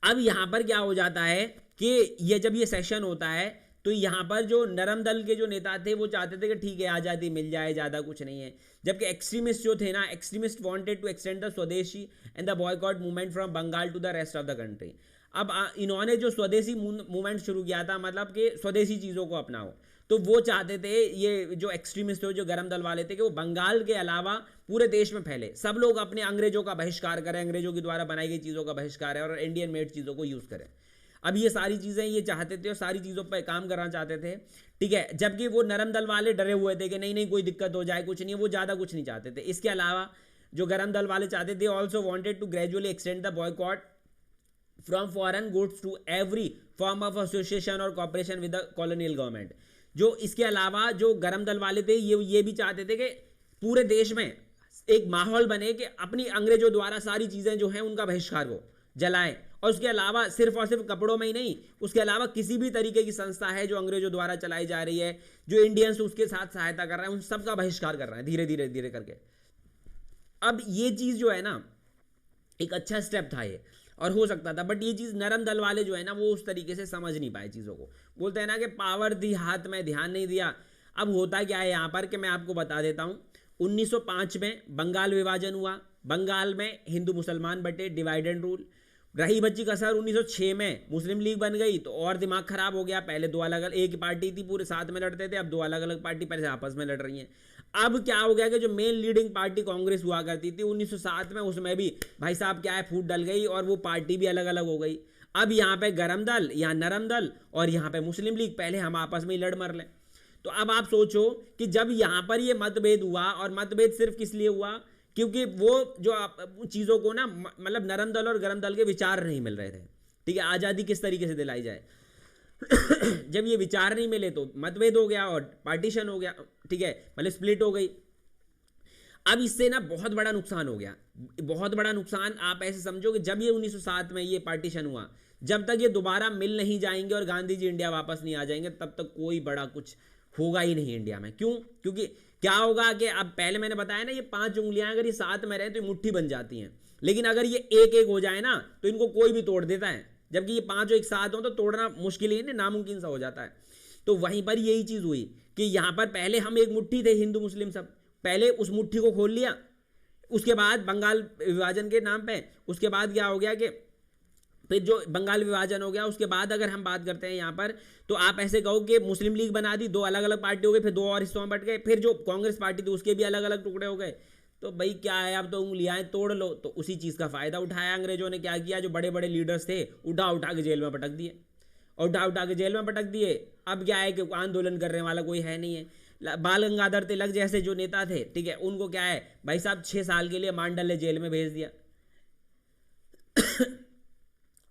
अब यहाँ पर क्या हो जाता है कि ये जब ये सेशन होता है तो यहाँ पर जो नरम दल के जो नेता थे वो चाहते थे कि ठीक है आज़ादी मिल जाए, ज़्यादा कुछ नहीं है, जबकि एक्सट्रीमिस्ट जो थे ना, extremist wanted to extend the swadeshi and the boycott movement from Bengal to the rest of the country. अब इन्होंने जो स्वदेशी मूवमेंट शुरू किया था, मतलब कि स्वदेशी चीज़ों को अपनाओ, तो वो चाहते थे, ये जो एक्सट्रीमिस्ट थे, जो गरम दल वाले थे, कि वो बंगाल के अलावा पूरे देश में फैले, सब लोग अपने अंग्रेजों का बहिष्कार करें, अंग्रेजों के द्वारा बनाई गई चीज़ों का बहिष्कार है और इंडियन मेड चीज़ों को यूज़ करें। अब ये सारी चीज़ें ये चाहते थे और सारी चीज़ों पर काम करना चाहते थे, ठीक है। जबकि वो नरम दल वाले डरे हुए थे कि नहीं नहीं कोई दिक्कत हो जाए, कुछ नहीं, वो ज़्यादा कुछ नहीं चाहते थे। इसके अलावा जो गरम दल वाले चाहते थे, also wanted to gradually extend the boycott from foreign goods to every form of association और cooperation with the colonial government. जो इसके अलावा जो गरम दल वाले थे, ये भी चाहते थे कि पूरे देश में एक माहौल बने कि अपनी अंग्रेजों द्वारा सारी चीज़ें जो हैं उनका बहिष्कार हो, जलाएं। और उसके अलावा सिर्फ और सिर्फ कपड़ों में ही नहीं, उसके अलावा किसी भी तरीके की संस्था है जो अंग्रेजों द्वारा चलाई जा रही है, जो इंडियंस उसके साथ सहायता कर रहे हैं, उन सब का बहिष्कार कर रहे हैं धीरे धीरे धीरे करके। अब ये चीज़ जो है ना, एक अच्छा स्टेप था ये, और हो सकता था, बट ये चीज़ नरम दल वाले जो है ना, वो उस तरीके से समझ नहीं पाए चीज़ों को। बोलते हैं ना कि पावर दी हाथ में, ध्यान नहीं दिया। अब होता क्या है यहाँ पर कि मैं आपको बता देता हूँ। 1905 में बंगाल विभाजन हुआ, बंगाल में हिंदू मुसलमान बटे, डिवाइड एंड रूल। रही बच्ची कसर 1906 में मुस्लिम लीग बन गई, तो और दिमाग खराब हो गया। पहले दो अलग अलग, एक पार्टी थी पूरे साथ में लड़ते थे, अब दो अलग अलग पार्टी पहले आपस में लड़ रही हैं। अब क्या हो गया कि जो मेन लीडिंग पार्टी कांग्रेस हुआ करती थी 1907 में, उसमें भी भाई साहब क्या है, फूट डल गई और वो पार्टी भी अलग अलग हो गई। अब यहाँ पे गरम दल, यहाँ नरम दल और यहाँ पे मुस्लिम लीग, पहले हम आपस में ही लड़ मर लें। तो अब आप सोचो कि जब यहाँ पर ये मतभेद हुआ, और मतभेद सिर्फ किस लिए हुआ, क्योंकि वो जो चीज़ों को ना, मतलब नरम दल और गरम दल के विचार नहीं मिल रहे थे, ठीक है। आज़ादी किस तरीके से दिलाई जाए जब ये विचार नहीं मिले तो मतभेद हो गया और पार्टीशन हो गया, ठीक है, मतलब स्प्लिट हो गई। अब इससे ना बहुत बड़ा नुकसान हो गया, बहुत बड़ा नुकसान। आप ऐसे समझो कि जब ये 1907 में ये पार्टीशन हुआ, जब तक ये दोबारा मिल नहीं जाएंगे और गांधी जी इंडिया वापस नहीं आ जाएंगे, तब तक कोई बड़ा कुछ होगा ही नहीं इंडिया में। क्यों? क्योंकि क्या होगा कि अब पहले मैंने बताया ना, ये 5 उंगलियां अगर ये साथ में रहे तो ये मुट्ठी बन जाती हैं, लेकिन अगर ये एक एक हो जाए ना तो इनको कोई भी तोड़ देता है। जबकि ये 5 एक साथ हो तो तोड़ना मुश्किल ही नहीं, नामुमकिन सा हो जाता है। तो वहीं पर यही चीज़ हुई कि यहाँ पर पहले हम एक मुट्ठी थे, हिंदू मुस्लिम सब, पहले उस मुट्ठी को खोल लिया। उसके बाद बंगाल विभाजन के नाम पे, उसके बाद क्या हो गया कि फिर जो बंगाल विभाजन हो गया, उसके बाद अगर हम बात करते हैं यहाँ पर, तो आप ऐसे कहो कि मुस्लिम लीग बना दी, 2 अलग अलग पार्टी हो गई, फिर 2 और हिस्सों में बट गए, फिर जो कांग्रेस पार्टी थी उसके भी अलग अलग टुकड़े हो गए। तो भाई क्या है, अब तो उंगलियां तोड़ लो। तो उसी चीज़ का फ़ायदा उठाया अंग्रेजों ने। क्या किया, जो बड़े बड़े लीडर्स थे उठा उठा के जेल में पटक दिए, और उठा उठा के जेल में पटक दिए। अब क्या है कि आंदोलन करने वाला कोई है नहीं है। बाल गंगाधर तिलक जैसे जो नेता थे, ठीक है, उनको क्या है भाई साहब 6 साल के लिए मांडल्य जेल में भेज दिया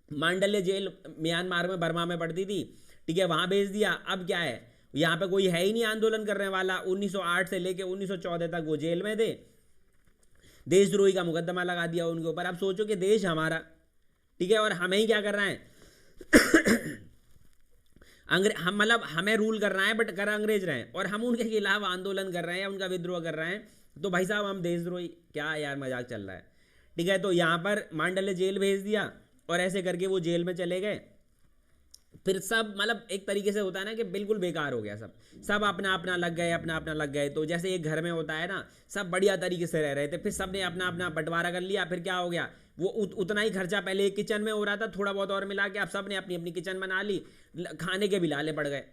मांडल्य जेल म्यांमार में, बर्मा में पड़ती थी, ठीक है, वहां भेज दिया। अब क्या है, यहाँ पे कोई है ही नहीं आंदोलन करने वाला। 1908 से लेके 1914 तक वो जेल में थे, देशद्रोही का मुकदमा लगा दिया उनके ऊपर। अब सोचो कि देश हमारा, ठीक है, और हमें ही क्या कर रहे हैं हम, मतलब हमें रूल कर रहा है, बट कर अंग्रेज रहे हैं, और हम उनके खिलाफ आंदोलन कर रहे हैं या उनका विद्रोह कर रहे हैं। तो भाई साहब हम देशद्रोही, क्या यार मजाक चल रहा है, ठीक है। तो यहाँ पर मांडल्य जेल भेज दिया, और ऐसे करके वो जेल में चले गए। फिर सब मतलब एक तरीके से होता है ना कि बिल्कुल बेकार हो गया, सब अपना अपना लग गए, अपना अपना लग गए। तो जैसे एक घर में होता है ना, सब बढ़िया तरीके से रह रहे थे, फिर सब ने अपना अपना बंटवारा कर लिया। फिर क्या हो गया, वो उतना ही खर्चा पहले एक किचन में हो रहा था, थोड़ा बहुत और मिला के अब सब ने अपनी अपनी किचन बना ली, खाने के भी लाले पड़ गए,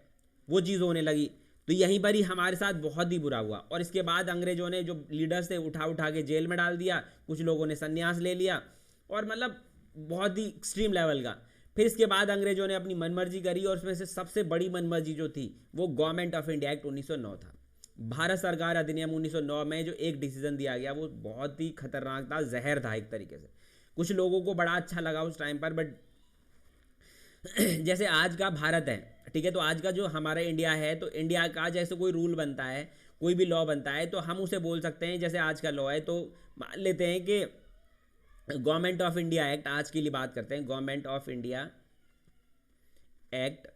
वो चीज़ होने लगी। तो यहीं पर ही हमारे साथ बहुत ही बुरा हुआ। और इसके बाद अंग्रेजों ने जो लीडर्स थे उठा उठा के जेल में डाल दिया, कुछ लोगों ने संन्यास ले लिया, और मतलब बहुत ही एक्सट्रीम लेवल का। फिर इसके बाद अंग्रेजों ने अपनी मनमर्जी करी, और उसमें से सबसे बड़ी मनमर्जी जो थी वो गवर्नमेंट ऑफ इंडिया एक्ट 1909 था। भारत सरकार अधिनियम 1909 में जो एक डिसीजन दिया गया वो बहुत ही खतरनाक था, जहर था एक तरीके से। कुछ लोगों को बड़ा अच्छा लगा उस टाइम पर, बट जैसे आज का भारत है, ठीक है, तो आज का जो हमारा इंडिया है, तो इंडिया का जैसे कोई रूल बनता है, कोई भी लॉ बनता है, तो हम उसे बोल सकते हैं जैसे आज का लॉ है, तो मान लेते हैं कि गवर्नमेंट ऑफ इंडिया एक्ट, आज के लिए बात करते हैं, गवर्नमेंट ऑफ इंडिया एक्ट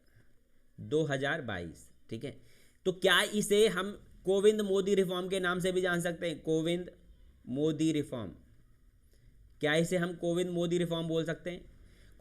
2022, ठीक है। तो क्या इसे हम कोविंद मोदी रिफॉर्म के नाम से भी जान सकते हैं? कोविंद मोदी रिफॉर्म, क्या इसे हम कोविंद मोदी रिफॉर्म बोल सकते हैं?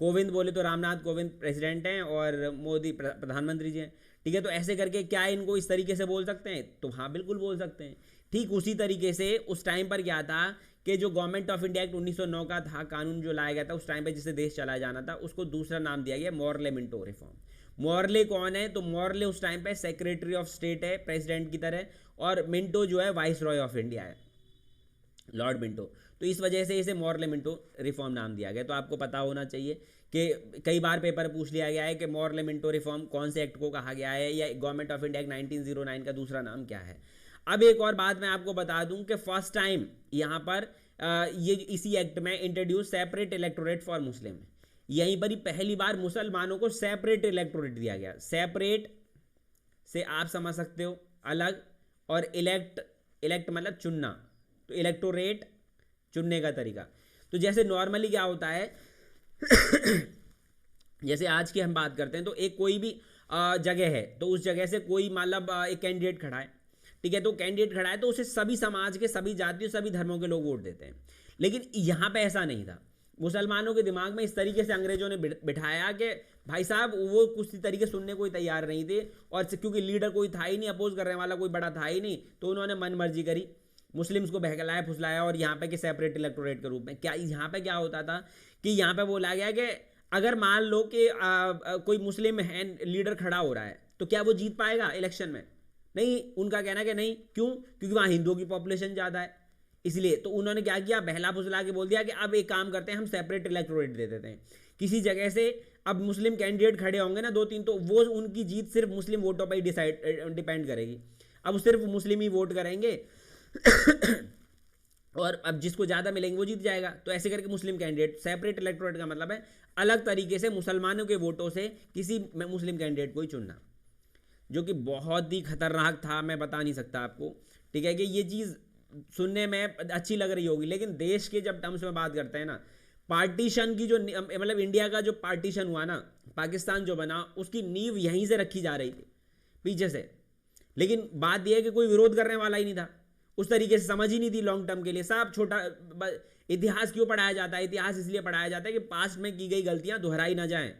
कोविंद बोले तो रामनाथ कोविंद प्रेसिडेंट हैं और मोदी प्रधानमंत्री जी हैं, ठीक है। तो ऐसे करके क्या इनको इस तरीके से बोल सकते हैं? तो हाँ, बिल्कुल बोल सकते हैं। ठीक उसी तरीके से उस टाइम पर क्या था कि जो गवर्नमेंट ऑफ इंडिया एक्ट 1909 का था, कानून जो लाया गया था उस टाइम पे जिससे देश चलाया जाना था, उसको दूसरा नाम दिया गया मॉरले मिंटो रिफॉर्म। मॉर्ले कौन है? तो मॉर्ले उस टाइम पे सेक्रेटरी ऑफ स्टेट है प्रेसिडेंट की तरह, और मिंटो जो है वाइस रॉय ऑफ इंडिया है, लॉर्ड मिंटो। तो इस वजह से इसे मॉर्ले मिंटो रिफॉर्म नाम दिया गया। तो आपको पता होना चाहिए कि कई बार पेपर पूछ लिया गया है कि मॉर्ले मिंटो रिफॉर्म कौन से एक्ट को कहा गया है, या गवर्नमेंट ऑफ इंडिया एक्ट 1909 का दूसरा नाम क्या है। अब एक और बात मैं आपको बता दूं कि फर्स्ट टाइम यहाँ पर ये इसी एक्ट में introduce separate electorate for Muslim, यहीं पर ही पहली बार मुसलमानों को सेपरेट इलेक्टोरेट दिया गया। सेपरेट से आप समझ सकते हो अलग, और इलेक्ट मतलब चुनना, तो इलेक्टोरेट चुनने का तरीका। तो जैसे नॉर्मली क्या होता है जैसे आज की हम बात करते हैं, तो एक कोई भी जगह है, तो उस जगह से कोई मतलब एक कैंडिडेट खड़ा है, ठीक है, तो कैंडिडेट खड़ा है तो उसे सभी समाज के, सभी जातियों, सभी धर्मों के लोग वोट देते हैं। लेकिन यहाँ पे ऐसा नहीं था। मुसलमानों के दिमाग में इस तरीके से अंग्रेजों ने बिठाया कि भाई साहब वो कुछ तरीके सुनने को तैयार नहीं थे, और क्योंकि लीडर कोई था ही नहीं, अपोज करने वाला कोई बड़ा था ही नहीं, तो उन्होंने मन मर्जी करी, मुस्लिम्स को बहलाया फुसलाया, और यहाँ पे कि सेपरेट इलेक्टोरेट के रूप में। क्या यहाँ पे क्या होता था कि यहाँ पे बोला गया कि अगर मान लो कि कोई मुस्लिम है लीडर खड़ा हो रहा है, तो क्या वो जीत पाएगा इलेक्शन में? नहीं, उनका कहना कि नहीं। क्यों? क्योंकि वहाँ हिंदुओं की पॉपुलेशन ज़्यादा है, इसलिए। तो उन्होंने क्या किया, बहला फुसला के बोल दिया कि अब एक काम करते हैं, हम सेपरेट इलेक्टोरेट दे देते हैं किसी जगह से। अब मुस्लिम कैंडिडेट खड़े होंगे ना 2-3, तो वो उनकी जीत सिर्फ मुस्लिम वोटों पर ही डिपेंड करेगी। अब सिर्फ मुस्लिम ही वोट करेंगे और अब जिसको ज़्यादा मिलेंगे वो जीत जाएगा। तो ऐसे करके मुस्लिम कैंडिडेट, सेपरेट इलेक्टोरेट का मतलब है अलग तरीके से मुसलमानों के वोटों से किसी मुस्लिम कैंडिडेट को ही चुनना, जो कि बहुत ही खतरनाक था, मैं बता नहीं सकता आपको। ठीक है कि ये चीज़ सुनने में अच्छी लग रही होगी, लेकिन देश के जब टर्म्स में बात करते हैं ना, पार्टीशन की जो मतलब इंडिया का जो पार्टीशन हुआ ना, पाकिस्तान जो बना, उसकी नींव यहीं से रखी जा रही थी पीछे से। लेकिन बात यह है कि कोई विरोध करने वाला ही नहीं था, उस तरीके से समझ ही नहीं थी लॉन्ग टर्म के लिए। सब छोटा इतिहास क्यों पढ़ाया जाता है? इतिहास इसलिए पढ़ाया जाता है कि पास्ट में की गई गलतियां दोहराई ना जाएं,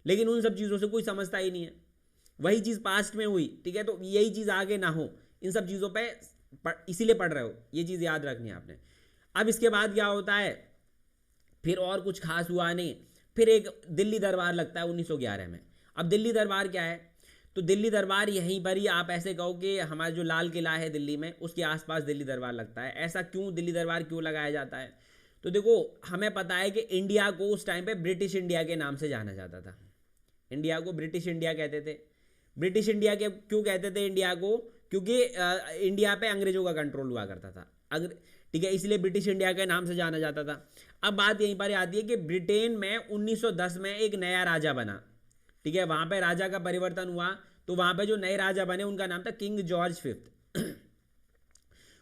लेकिन उन सब चीज़ों से कोई समझता ही नहीं है। वही चीज़ पास्ट में हुई, ठीक है, तो यही चीज़ आगे ना हो, इन सब चीज़ों पे इसीलिए पढ़ रहे हो, ये चीज़ याद रखनी है आपने। अब इसके बाद क्या होता है, फिर और कुछ खास हुआ नहीं, फिर एक दिल्ली दरबार लगता है 1911 में। अब दिल्ली दरबार क्या है? तो दिल्ली दरबार यहीं पर ही आप ऐसे कहो कि हमारा जो लाल किला है दिल्ली में, उसके आसपास दिल्ली दरबार लगता है। ऐसा क्यों दिल्ली दरबार क्यों लगाया जाता है? तो देखो, हमें पता है कि इंडिया को उस टाइम पे ब्रिटिश इंडिया के नाम से जाना जाता था। इंडिया को ब्रिटिश इंडिया कहते थे। ब्रिटिश इंडिया के क्यों कहते थे इंडिया को? क्योंकि इंडिया पे अंग्रेजों का कंट्रोल हुआ करता था, ठीक है, इसलिए ब्रिटिश इंडिया के नाम से जाना जाता था। अब बात यहीं पर आती है कि ब्रिटेन में 1910 में एक नया राजा बना, ठीक है, वहां पे राजा का परिवर्तन हुआ, तो वहां पे जो नए राजा बने उनका नाम था किंग जॉर्ज 5।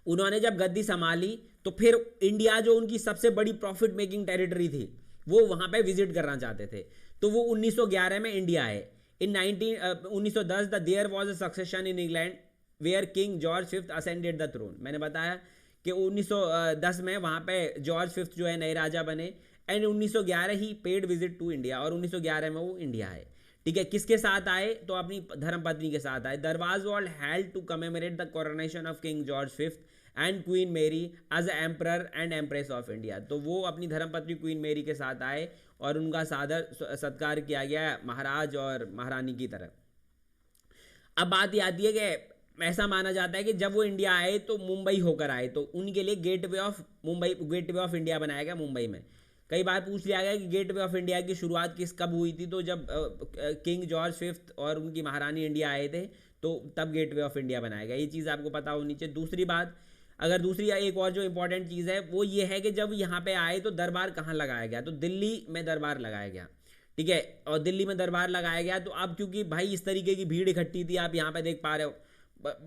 उन्होंने जब गद्दी संभाली तो फिर इंडिया जो उनकी सबसे बड़ी प्रॉफिट मेकिंग टेरिटरी थी, वो वहां पे विजिट करना चाहते थे, तो वो 1911 में इंडिया आए। In 1910 there was a succession in England where king George 5 ascended the throne. मैंने बताया कि 1910 में वहां पे जॉर्ज 5 जो है नए राजा बने, एंड 1911 ही पेड विजिट टू इंडिया, और 1911 में वो इंडिया आए। ठीक है, किसके साथ आए? तो अपनी धर्मपत्नी के साथ आए। Durbar was held to commemorate the coronation of king George 5 and queen Mary as emperor and empress of India. तो वो अपनी धर्मपत्नी क्वीन मेरी के साथ आए और उनका सादर सत्कार किया गया महाराज और महारानी की तरह। अब बात ये आती है कि ऐसा माना जाता है कि जब वो इंडिया आए तो मुंबई होकर आए, तो उनके लिए gateway of Mumbai, gateway of India बनाया गया मुंबई में। कई बार पूछ लिया गया कि गेटवे ऑफ इंडिया की शुरुआत कब हुई थी? तो जब किंग जॉर्ज 5 और उनकी महारानी इंडिया आए थे, तो तब गेटवे ऑफ इंडिया बनाया गया। ये चीज़ आपको पता होनी चाहिए। दूसरी बात, अगर दूसरी एक और जो इंपॉर्टेंट चीज़ है वो ये है कि जब यहाँ पे आए तो दरबार कहाँ लगाया गया? तो दिल्ली में दरबार लगाया गया, ठीक है, और दिल्ली में दरबार लगाया गया। तो अब क्योंकि भाई इस तरीके की भीड़ इकट्ठी थी, आप यहाँ पे देख पा रहे हो,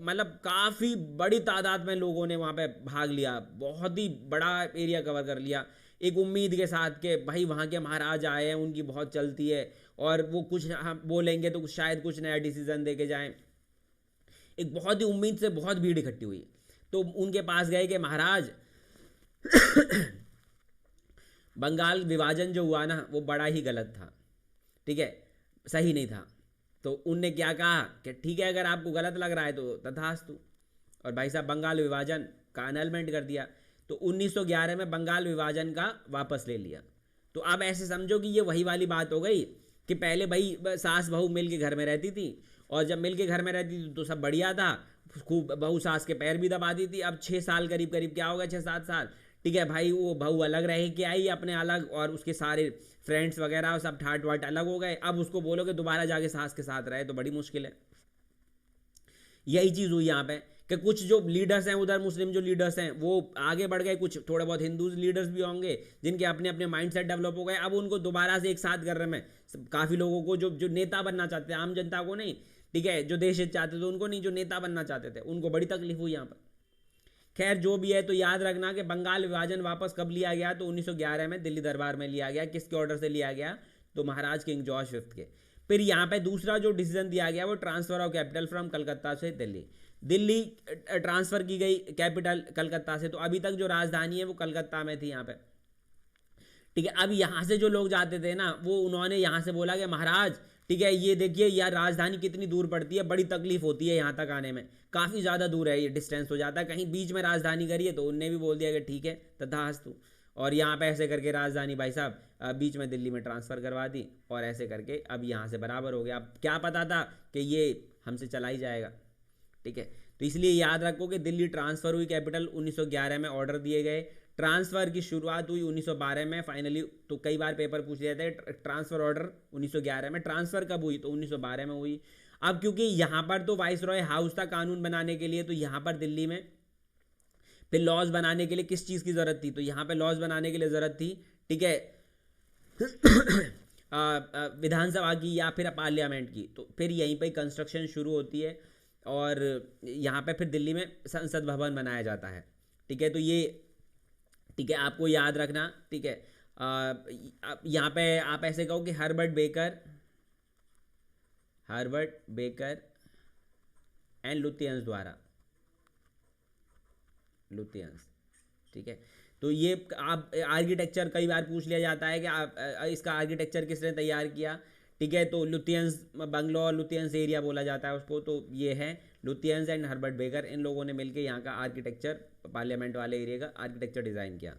मतलब काफ़ी बड़ी तादाद में लोगों ने वहाँ पे भाग लिया, बहुत ही बड़ा एरिया कवर कर लिया, एक उम्मीद के साथ कि भाई वहाँ के महाराज आए हैं, उनकी बहुत चलती है और वो कुछ हम बोलेंगे तो शायद कुछ नया डिसीजन दे के जाएँ। एक बहुत ही उम्मीद से बहुत भीड़ इकट्ठी हुई, तो उनके पास गए कि महाराज बंगाल विभाजन जो हुआ ना वो बड़ा ही गलत था, ठीक है, सही नहीं था। तो उनने क्या कहा कि ठीक है, अगर आपको गलत लग रहा है तो तथास्तु, और भाई साहब बंगाल विभाजन का अनलमेंट कर दिया। तो 1911 में बंगाल विभाजन का वापस ले लिया। तो अब ऐसे समझो कि ये वही वाली बात हो गई कि पहले भाई सास बहू मिल के घर में रहती थी, और जब मिल के घर में रहती थी तो सब बढ़िया था, खूब बहू सास के पैर भी दबाती थी। अब 6 साल करीब करीब क्या होगा, 6-7 साल, ठीक है भाई, वो बहू अलग रह के आई अपने अलग, और उसके सारे फ्रेंड्स वगैरह सब ठाट वाट अलग हो गए। अब उसको बोलो कि दोबारा जाके सास के साथ रहे तो बड़ी मुश्किल है। यही चीज़ हुई यहाँ पे कि कुछ जो लीडर्स हैं उधर, मुस्लिम जो लीडर्स हैं वो आगे बढ़ गए, कुछ थोड़े बहुत हिंदू लीडर्स भी होंगे जिनके अपने अपने माइंडसेट डेवलप हो गए। अब उनको दोबारा से एक साथ करने में काफ़ी लोगों को, जो जो नेता बनना चाहते हैं, आम जनता को नहीं, ठीक है, जो देश हित चाहते थे उनको नहीं, जो नेता बनना चाहते थे उनको बड़ी तकलीफ हुई यहाँ पर। खैर जो भी है, तो याद रखना कि बंगाल विभाजन वापस कब लिया गया, तो 1911 में दिल्ली दरबार में लिया गया। किसके ऑर्डर से लिया गया, तो महाराज किंग जॉर्ज V के। फिर यहाँ पे दूसरा जो डिसीजन दिया गया वो transfer of capital from Calcutta से दिल्ली। दिल्ली ट्रांसफर की गई कैपिटल कलकत्ता से, तो अभी तक जो राजधानी है वो कलकत्ता में थी यहाँ पे, ठीक है। अब यहाँ से जो लोग जाते थे ना, वो उन्होंने यहाँ से बोला कि महाराज, ठीक है, ये देखिए यार राजधानी कितनी दूर पड़ती है, बड़ी तकलीफ होती है यहाँ तक आने में, काफ़ी ज़्यादा दूर है, ये डिस्टेंस हो जाता है, कहीं बीच में राजधानी करिए। तो उनने भी बोल दिया कि ठीक है तथास्तु, और यहाँ पे ऐसे करके राजधानी भाई साहब बीच में दिल्ली में ट्रांसफ़र करवा दी, और ऐसे करके अब यहाँ से बराबर हो गया। अब क्या पता था कि ये हमसे चला ही जाएगा, ठीक है। तो इसलिए याद रखो कि दिल्ली ट्रांसफ़र हुई कैपिटल, 1911 में ऑर्डर दिए गए। ट्रांसफ़र की शुरुआत हुई 1912 में फाइनली। तो कई बार पेपर पूछ लिया था, ट्रांसफ़र ऑर्डर 1911 में, ट्रांसफ़र कब हुई, तो 1912 में हुई। अब क्योंकि यहाँ पर तो वाइसरॉय हाउस था कानून बनाने के लिए, तो यहाँ पर दिल्ली में फिर लॉज बनाने के लिए किस चीज़ की ज़रूरत थी, तो यहाँ पे लॉज बनाने के लिए ज़रूरत थी, ठीक है, विधानसभा की या फिर पार्लियामेंट की। तो फिर यहीं पे कंस्ट्रक्शन शुरू होती है, और यहाँ पे फिर दिल्ली में संसद भवन बनाया जाता है, ठीक है। तो ये, ठीक है, आपको याद रखना, ठीक है। यहाँ पे आप ऐसे कहो कि हर्बर्ट बेकर एंड लुथियंस द्वारा, ठीक है। तो ये आप आर्किटेक्चर कई बार पूछ लिया जाता है कि आप इसका आर्किटेक्चर किसने तैयार किया, ठीक है। तो लुथियंस बंगलौर, लुथियंस एरिया बोला जाता है उसको। तो ये है लुथियंस एंड हर्बर्ट बेकर, इन लोगों ने मिलकर यहाँ का आर्किटेक्चर, पार्लियामेंट वाले एरिया का आर्किटेक्चर डिज़ाइन किया।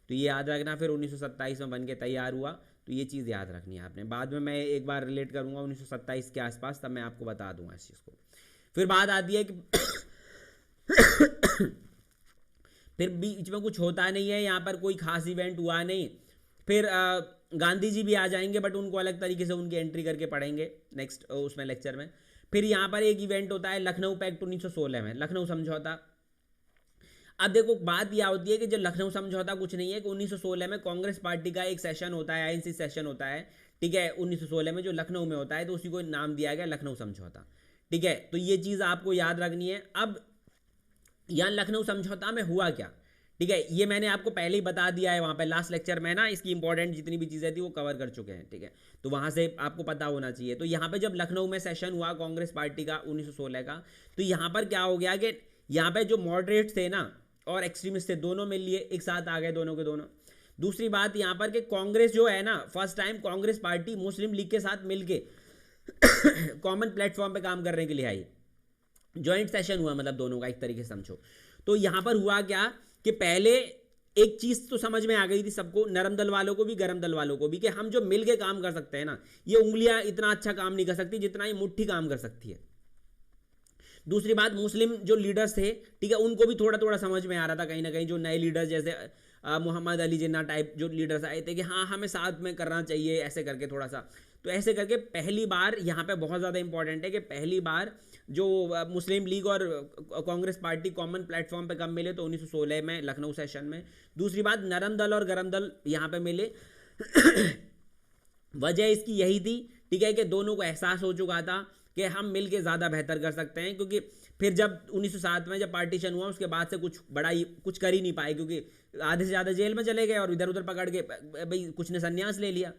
तो ये याद रखना। फिर 1927 में बन के तैयार हुआ, तो ये चीज़ याद रखनी है आपने। बाद में मैं एक बार रिलेट करूँगा 1927 के आसपास, तब मैं आपको बता दूंगा इस चीज़ को। फिर बात आती है कि फिर बीच में कुछ होता नहीं है, यहाँ पर कोई खास इवेंट हुआ नहीं। फिर गांधी जी भी आ जाएंगे, बट उनको अलग तरीके से उनकी एंट्री करके पढ़ेंगे नेक्स्ट उसमें लेक्चर में। फिर यहाँ पर एक इवेंट होता है लखनऊ पैक्ट 1916 में, लखनऊ समझौता। अब देखो बात यह होती है कि जो लखनऊ समझौता कुछ नहीं है कि 1916 में कांग्रेस पार्टी का एक सेशन होता है, आईएनसी सेशन होता है, ठीक है, 1916 में जो लखनऊ में होता है, तो उसी को नाम दिया गया लखनऊ समझौता, ठीक है। तो ये चीज़ आपको याद रखनी है। अब यहाँ लखनऊ समझौता में हुआ क्या, ठीक है, ये मैंने आपको पहले ही बता दिया है, वहाँ पे लास्ट लेक्चर में ना इसकी इंपॉर्टेंट जितनी भी चीज़ें थी वो कवर कर चुके हैं, ठीक है। तो वहाँ से आपको पता होना चाहिए। तो यहाँ पे जब लखनऊ में सेशन हुआ कांग्रेस पार्टी का 1916 का, तो यहाँ पर क्या हो गया कि यहाँ पे जो मॉडरेट थे ना और एक्सट्रीमिस्ट थे, दोनों मिल लिए एक साथ आ गए, दोनों के दोनों। दूसरी बात यहाँ पर कि कांग्रेस जो है ना, फर्स्ट टाइम कांग्रेस पार्टी मुस्लिम लीग के साथ मिलके कॉमन प्लेटफॉर्म पे काम करने के लिए आई। ज्वाइंट सेशन हुआ, मतलब दोनों का एक तरीके से समझो। तो यहाँ पर हुआ क्या कि पहले एक चीज़ तो समझ में आ गई थी सबको, नरम दल वालों को भी गरम दल वालों को भी, कि हम जो मिल के काम कर सकते हैं ना, ये उंगलियां इतना अच्छा काम नहीं कर सकती जितना ये मुट्ठी काम कर सकती है। दूसरी बात, मुस्लिम जो लीडर्स थे, ठीक है, उनको भी थोड़ा थोड़ा समझ में आ रहा था कहीं ना कहीं, जो नए लीडर्स जैसे मोहम्मद अली जिन्ना टाइप जो लीडर्स आए थे कि हाँ हमें साथ में करना चाहिए, ऐसे करके थोड़ा सा। तो ऐसे करके पहली बार यहाँ पे बहुत ज़्यादा इंपॉर्टेंट है कि पहली बार जो मुस्लिम लीग और कांग्रेस पार्टी कॉमन प्लेटफॉर्म पे कब मिले, तो 1916 में लखनऊ सेशन में। दूसरी बात, नरम दल और गरम दल यहाँ पे मिले। वजह इसकी यही थी, ठीक है, कि दोनों को एहसास हो चुका था कि हम मिल के ज़्यादा बेहतर कर सकते हैं। क्योंकि फिर जब 1907 में जब पार्टीशन हुआ, उसके बाद से कुछ कर ही नहीं पाए, क्योंकि आधे से ज़्यादा जेल में चले गए और इधर उधर पकड़ के भाई कुछ ने संन्यास ले लिया।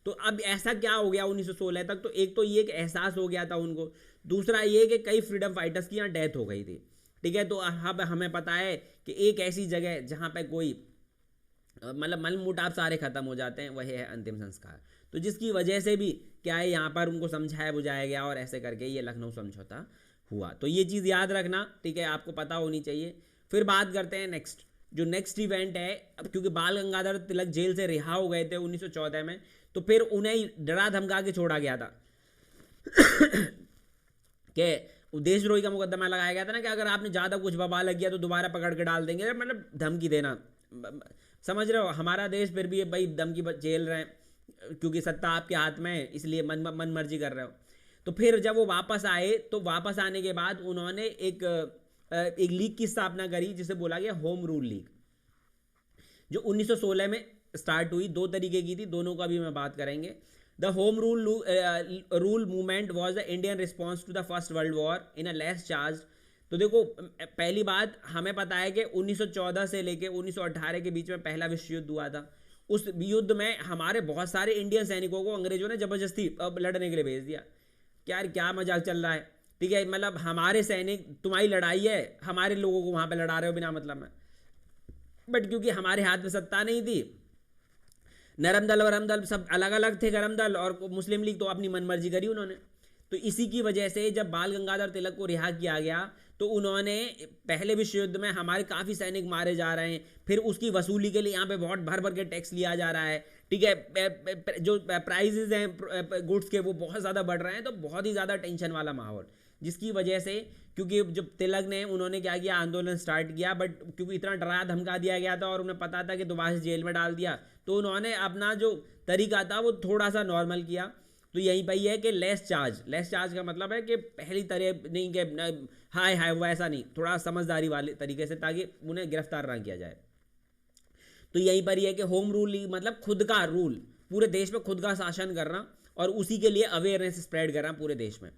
तो अब ऐसा क्या हो गया 1916 तक, तो एक तो ये कि एहसास हो गया था उनको, दूसरा ये कि कई फ्रीडम फाइटर्स की यहाँ डेथ हो गई थी, ठीक है। तो अब हमें पता है कि एक ऐसी जगह जहाँ पे कोई मतलब मल मुटाव सारे खत्म हो जाते हैं, वही है अंतिम संस्कार। तो जिसकी वजह से भी क्या है, यहाँ पर उनको समझाया बुझाया गया और ऐसे करके ये लखनऊ समझौता हुआ। तो ये चीज़ याद रखना, ठीक है, आपको पता होनी चाहिए। फिर बात करते हैं नेक्स्ट, जो नेक्स्ट इवेंट है, अब क्योंकि बाल गंगाधर तिलक जेल से रिहा हो गए थे 1914 में, तो फिर उन्हें डरा धमका के छोड़ा गया था कि देशद्रोही का मुकदमा लगाया गया था ना, कि अगर आपने ज़्यादा कुछ बवाल किया तो दोबारा पकड़ के डाल देंगे, मतलब धमकी देना, समझ रहे हो। हमारा देश फिर भी भाई धमकी झेल रहे हैं क्योंकि सत्ता आपके हाथ में है, इसलिए मन मर्जी कर रहे हो। तो फिर जब वो वापस आए, तो वापस आने के बाद उन्होंने एक लीग की स्थापना करी जिसे बोला गया होम रूल लीग, जो 1916 में स्टार्ट हुई। दो तरीके की थी, दोनों का भी मैं बात करेंगे। The home rule movement was the Indian response to the first world war in a less charge. तो देखो, पहली बात हमें पता है कि 1914 से लेके 1918 के बीच में पहला विश्व युद्ध हुआ था। उस युद्ध में हमारे बहुत सारे इंडियन सैनिकों को अंग्रेजों ने जबरदस्ती लड़ने के लिए भेज दिया। यार क्या मजाक चल रहा है, ठीक है, मतलब हमारे सैनिक, तुम्हारी लड़ाई है, हमारे लोगों को वहां पे लड़ा रहे हो बिना मतलब में। बट क्योंकि हमारे हाथ में सत्ता नहीं थी, नरम दल वरम दल सब अलग अलग थे, गरम दल और मुस्लिम लीग तो अपनी मनमर्जी करी उन्होंने। तो इसी की वजह से जब बाल गंगाधर तिलक को रिहा किया गया, तो उन्होंने पहले विश्व युद्ध में हमारे काफ़ी सैनिक मारे जा रहे हैं, फिर उसकी वसूली के लिए यहाँ पे बहुत भर भर के टैक्स लिया जा रहा है, ठीक है, जो प्राइजेज हैं गुड्स के वो बहुत ज़्यादा बढ़ रहे हैं, तो बहुत ही ज़्यादा टेंशन वाला माहौल, जिसकी वजह से क्योंकि जब तिलक ने उन्होंने क्या किया, आंदोलन स्टार्ट किया, बट क्योंकि इतना डरा धमका दिया गया था और उन्हें पता था कि दोबारा से जेल में डाल दिया, तो उन्होंने अपना जो तरीका था वो थोड़ा सा नॉर्मल किया। तो यही पर है कि लेस चार्ज का मतलब है कि पहली तरह नहीं कि हाय वैसा नहीं, थोड़ा समझदारी वाले तरीके से, ताकि उन्हें गिरफ्तार ना किया जाए। तो यहीं पर यह है कि होम रूल मतलब खुद का रूल, पूरे देश में खुद का शासन करना और उसी के लिए अवेयरनेस स्प्रेड करना पूरे देश में।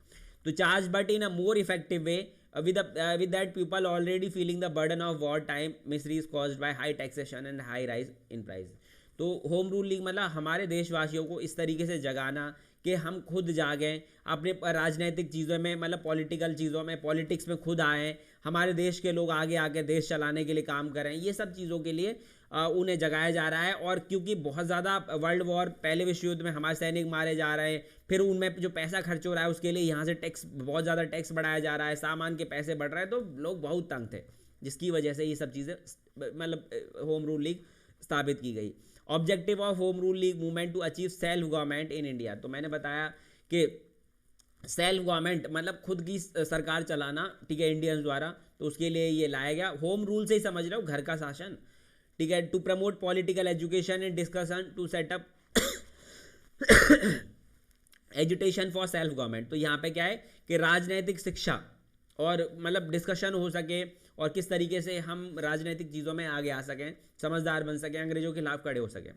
तो charge but in a more effective way with that people already feeling the burden of war time miseries caused by high taxation and high rise in price। तो होम रूल लीग मतलब हमारे देशवासियों को इस तरीके से जगाना कि हम खुद जागें अपने राजनीतिक चीज़ों में, मतलब पॉलिटिकल चीज़ों में, पॉलिटिक्स में खुद आएँ, हमारे देश के लोग आगे आके देश चलाने के लिए काम करें। ये सब चीज़ों के लिए उन्हें जगाया जा रहा है। और क्योंकि बहुत ज़्यादा वर्ल्ड वॉर, पहले विश्व युद्ध में हमारे सैनिक मारे जा रहे हैं, फिर उनमें जो पैसा खर्च हो रहा है उसके लिए यहाँ से टैक्स, बहुत ज़्यादा टैक्स बढ़ाया जा रहा है, सामान के पैसे बढ़ रहे हैं, तो लोग बहुत तंग थे, जिसकी वजह से ये सब चीज़ें मतलब होम रूल लीग स्थापित की गई। Objective of home rule league movement to achieve self government in India. तो मैंने बताया कि सेल्फ गवर्नमेंट मतलब खुद की सरकार चलाना, ठीक है, इंडियंस द्वारा, तो उसके लिए ये लाया गया। होम रूल से ही समझ रहे हो, घर का शासन, ठीक है। To promote political education and discussion to set up education for self government. तो यहाँ पे क्या है कि राजनीतिक शिक्षा और मतलब डिस्कशन हो सके और किस तरीके से हम राजनीतिक चीज़ों में आगे आ सकें, समझदार बन सकें, अंग्रेजों के खिलाफ खड़े हो सकें।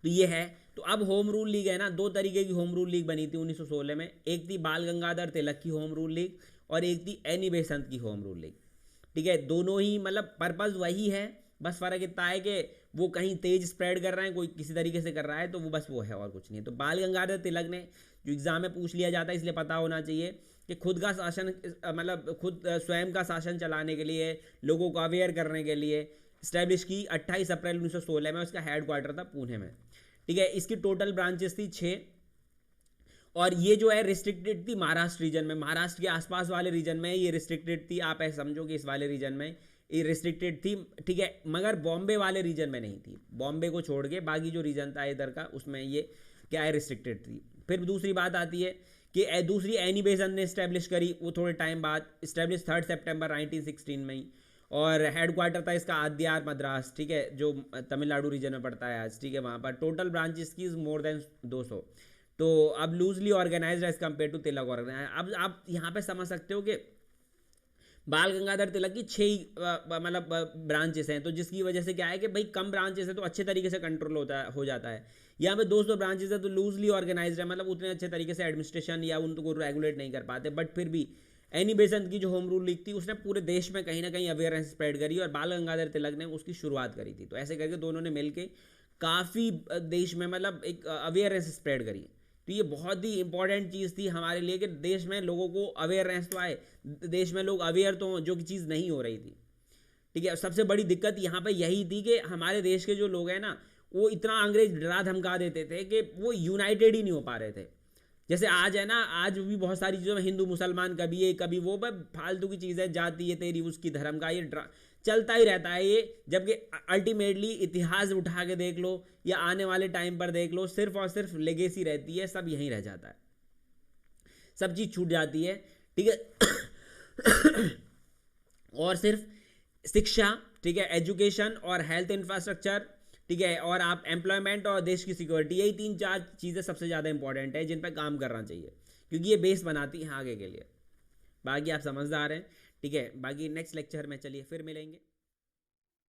तो ये है। तो अब होम रूल लीग है ना, दो तरीके की होम रूल लीग बनी थी 1916 में। एक थी बाल गंगाधर तिलक की होम रूल लीग और एक थी एनी बेसंत की होम रूल लीग, ठीक है। दोनों ही मतलब पर्पज़ वही है, बस फ़र्क इतना है कि वो कहीं तेज स्प्रेड कर रहे हैं, कोई किसी तरीके से कर रहा है, तो वो बस वो है और कुछ नहीं है। तो बाल गंगाधर तिलक ने, जो एग्ज़ाम में पूछ लिया जाता है इसलिए पता होना चाहिए, कि खुद का शासन मतलब खुद स्वयं का शासन चलाने के लिए, लोगों को अवेयर करने के लिए इस्टेब्लिश की 28 अप्रैल 1916 में। उसका हेड क्वार्टर था पुणे में, ठीक है। इसकी टोटल ब्रांचेस थी 6 और ये जो है रिस्ट्रिक्टेड थी महाराष्ट्र रीजन में, महाराष्ट्र के आसपास वाले रीजन में ये रिस्ट्रिक्टेड थी। आप ऐसे समझो कि इस वाले रीजन में ये रिस्ट्रिक्टेड थी, ठीक है, मगर बॉम्बे वाले रीजन में नहीं थी। बॉम्बे को छोड़ के बाकी जो रीजन था इधर का, उसमें ये क्या है, रिस्ट्रिक्टेड थी। फिर दूसरी बात आती है कि दूसरी एनी बेसंत ने इस्टेब्लिश करी, वो थोड़े टाइम बाद इस्टेब्लिश 3 सितंबर 1916 में ही, और हेड क्वार्टर था इसका आद्यार मद्रास, ठीक है, जो तमिलनाडु रीजन में पड़ता है आज, ठीक है। वहाँ पर टोटल ब्रांचेस की मोर देन 200। तो अब loosely organised as compare to Tilak organise. अब आप यहाँ पे समझ सकते हो कि बाल गंगाधर तिलक की 6 मतलब ब्रांचेस हैं, तो जिसकी वजह से क्या है कि भाई कम ब्रांचेस है तो अच्छे तरीके से कंट्रोल हो जाता है। यहाँ पे 200 ब्रांचेस है तो लूजली ऑर्गेनाइज्ड है, मतलब उतने अच्छे तरीके से एडमिनिस्ट्रेशन या उनको रेगुलेट नहीं कर पाते। बट फिर भी एनी बेसंत की जो होम रूल लीग थी उसने पूरे देश में कहीं ना कहीं अवेयरनेस स्प्रेड करी और बाल गंगाधर तिलक ने उसकी शुरुआत करी थी। तो ऐसे करके दोनों ने मिलकर काफ़ी देश में मतलब एक अवेयरनेस स्प्रेड करी। तो ये बहुत ही इंपॉर्टेंट चीज़ थी हमारे लिए कि देश में लोगों को अवेयरनेस तो आए, देश में लोग अवेयर तो हों, जो कि चीज़ नहीं हो रही थी, ठीक है। सबसे बड़ी दिक्कत यहाँ पे यही थी कि हमारे देश के जो लोग हैं ना, वो इतना अंग्रेज डरा धमका देते थे कि वो यूनाइटेड ही नहीं हो पा रहे थे। जैसे आज है ना, आज भी बहुत सारी चीज़ों में हिंदू मुसलमान कभी ये कभी वो, फालतू की चीज़ है, जाति है तेरी उसकी, धर्म का ये चलता ही रहता है ये, जबकि अल्टीमेटली इतिहास उठा के देख लो या आने वाले टाइम पर देख लो, सिर्फ और सिर्फ लेगेसी रहती है, सब यहीं रह जाता है, सब चीज़ छूट जाती है, ठीक है। और सिर्फ शिक्षा, ठीक है, एजुकेशन और हेल्थ इंफ्रास्ट्रक्चर, ठीक है, और आप एम्प्लॉयमेंट और देश की सिक्योरिटी, यही 3-4 चीज़ें सबसे ज़्यादा इंपॉर्टेंट है जिन पर काम करना चाहिए, क्योंकि ये बेस बनाती हैं आगे के लिए। बाकी आप समझदार हैं, ठीक है। बाकी नेक्स्ट लेक्चर में चलिए फिर मिलेंगे।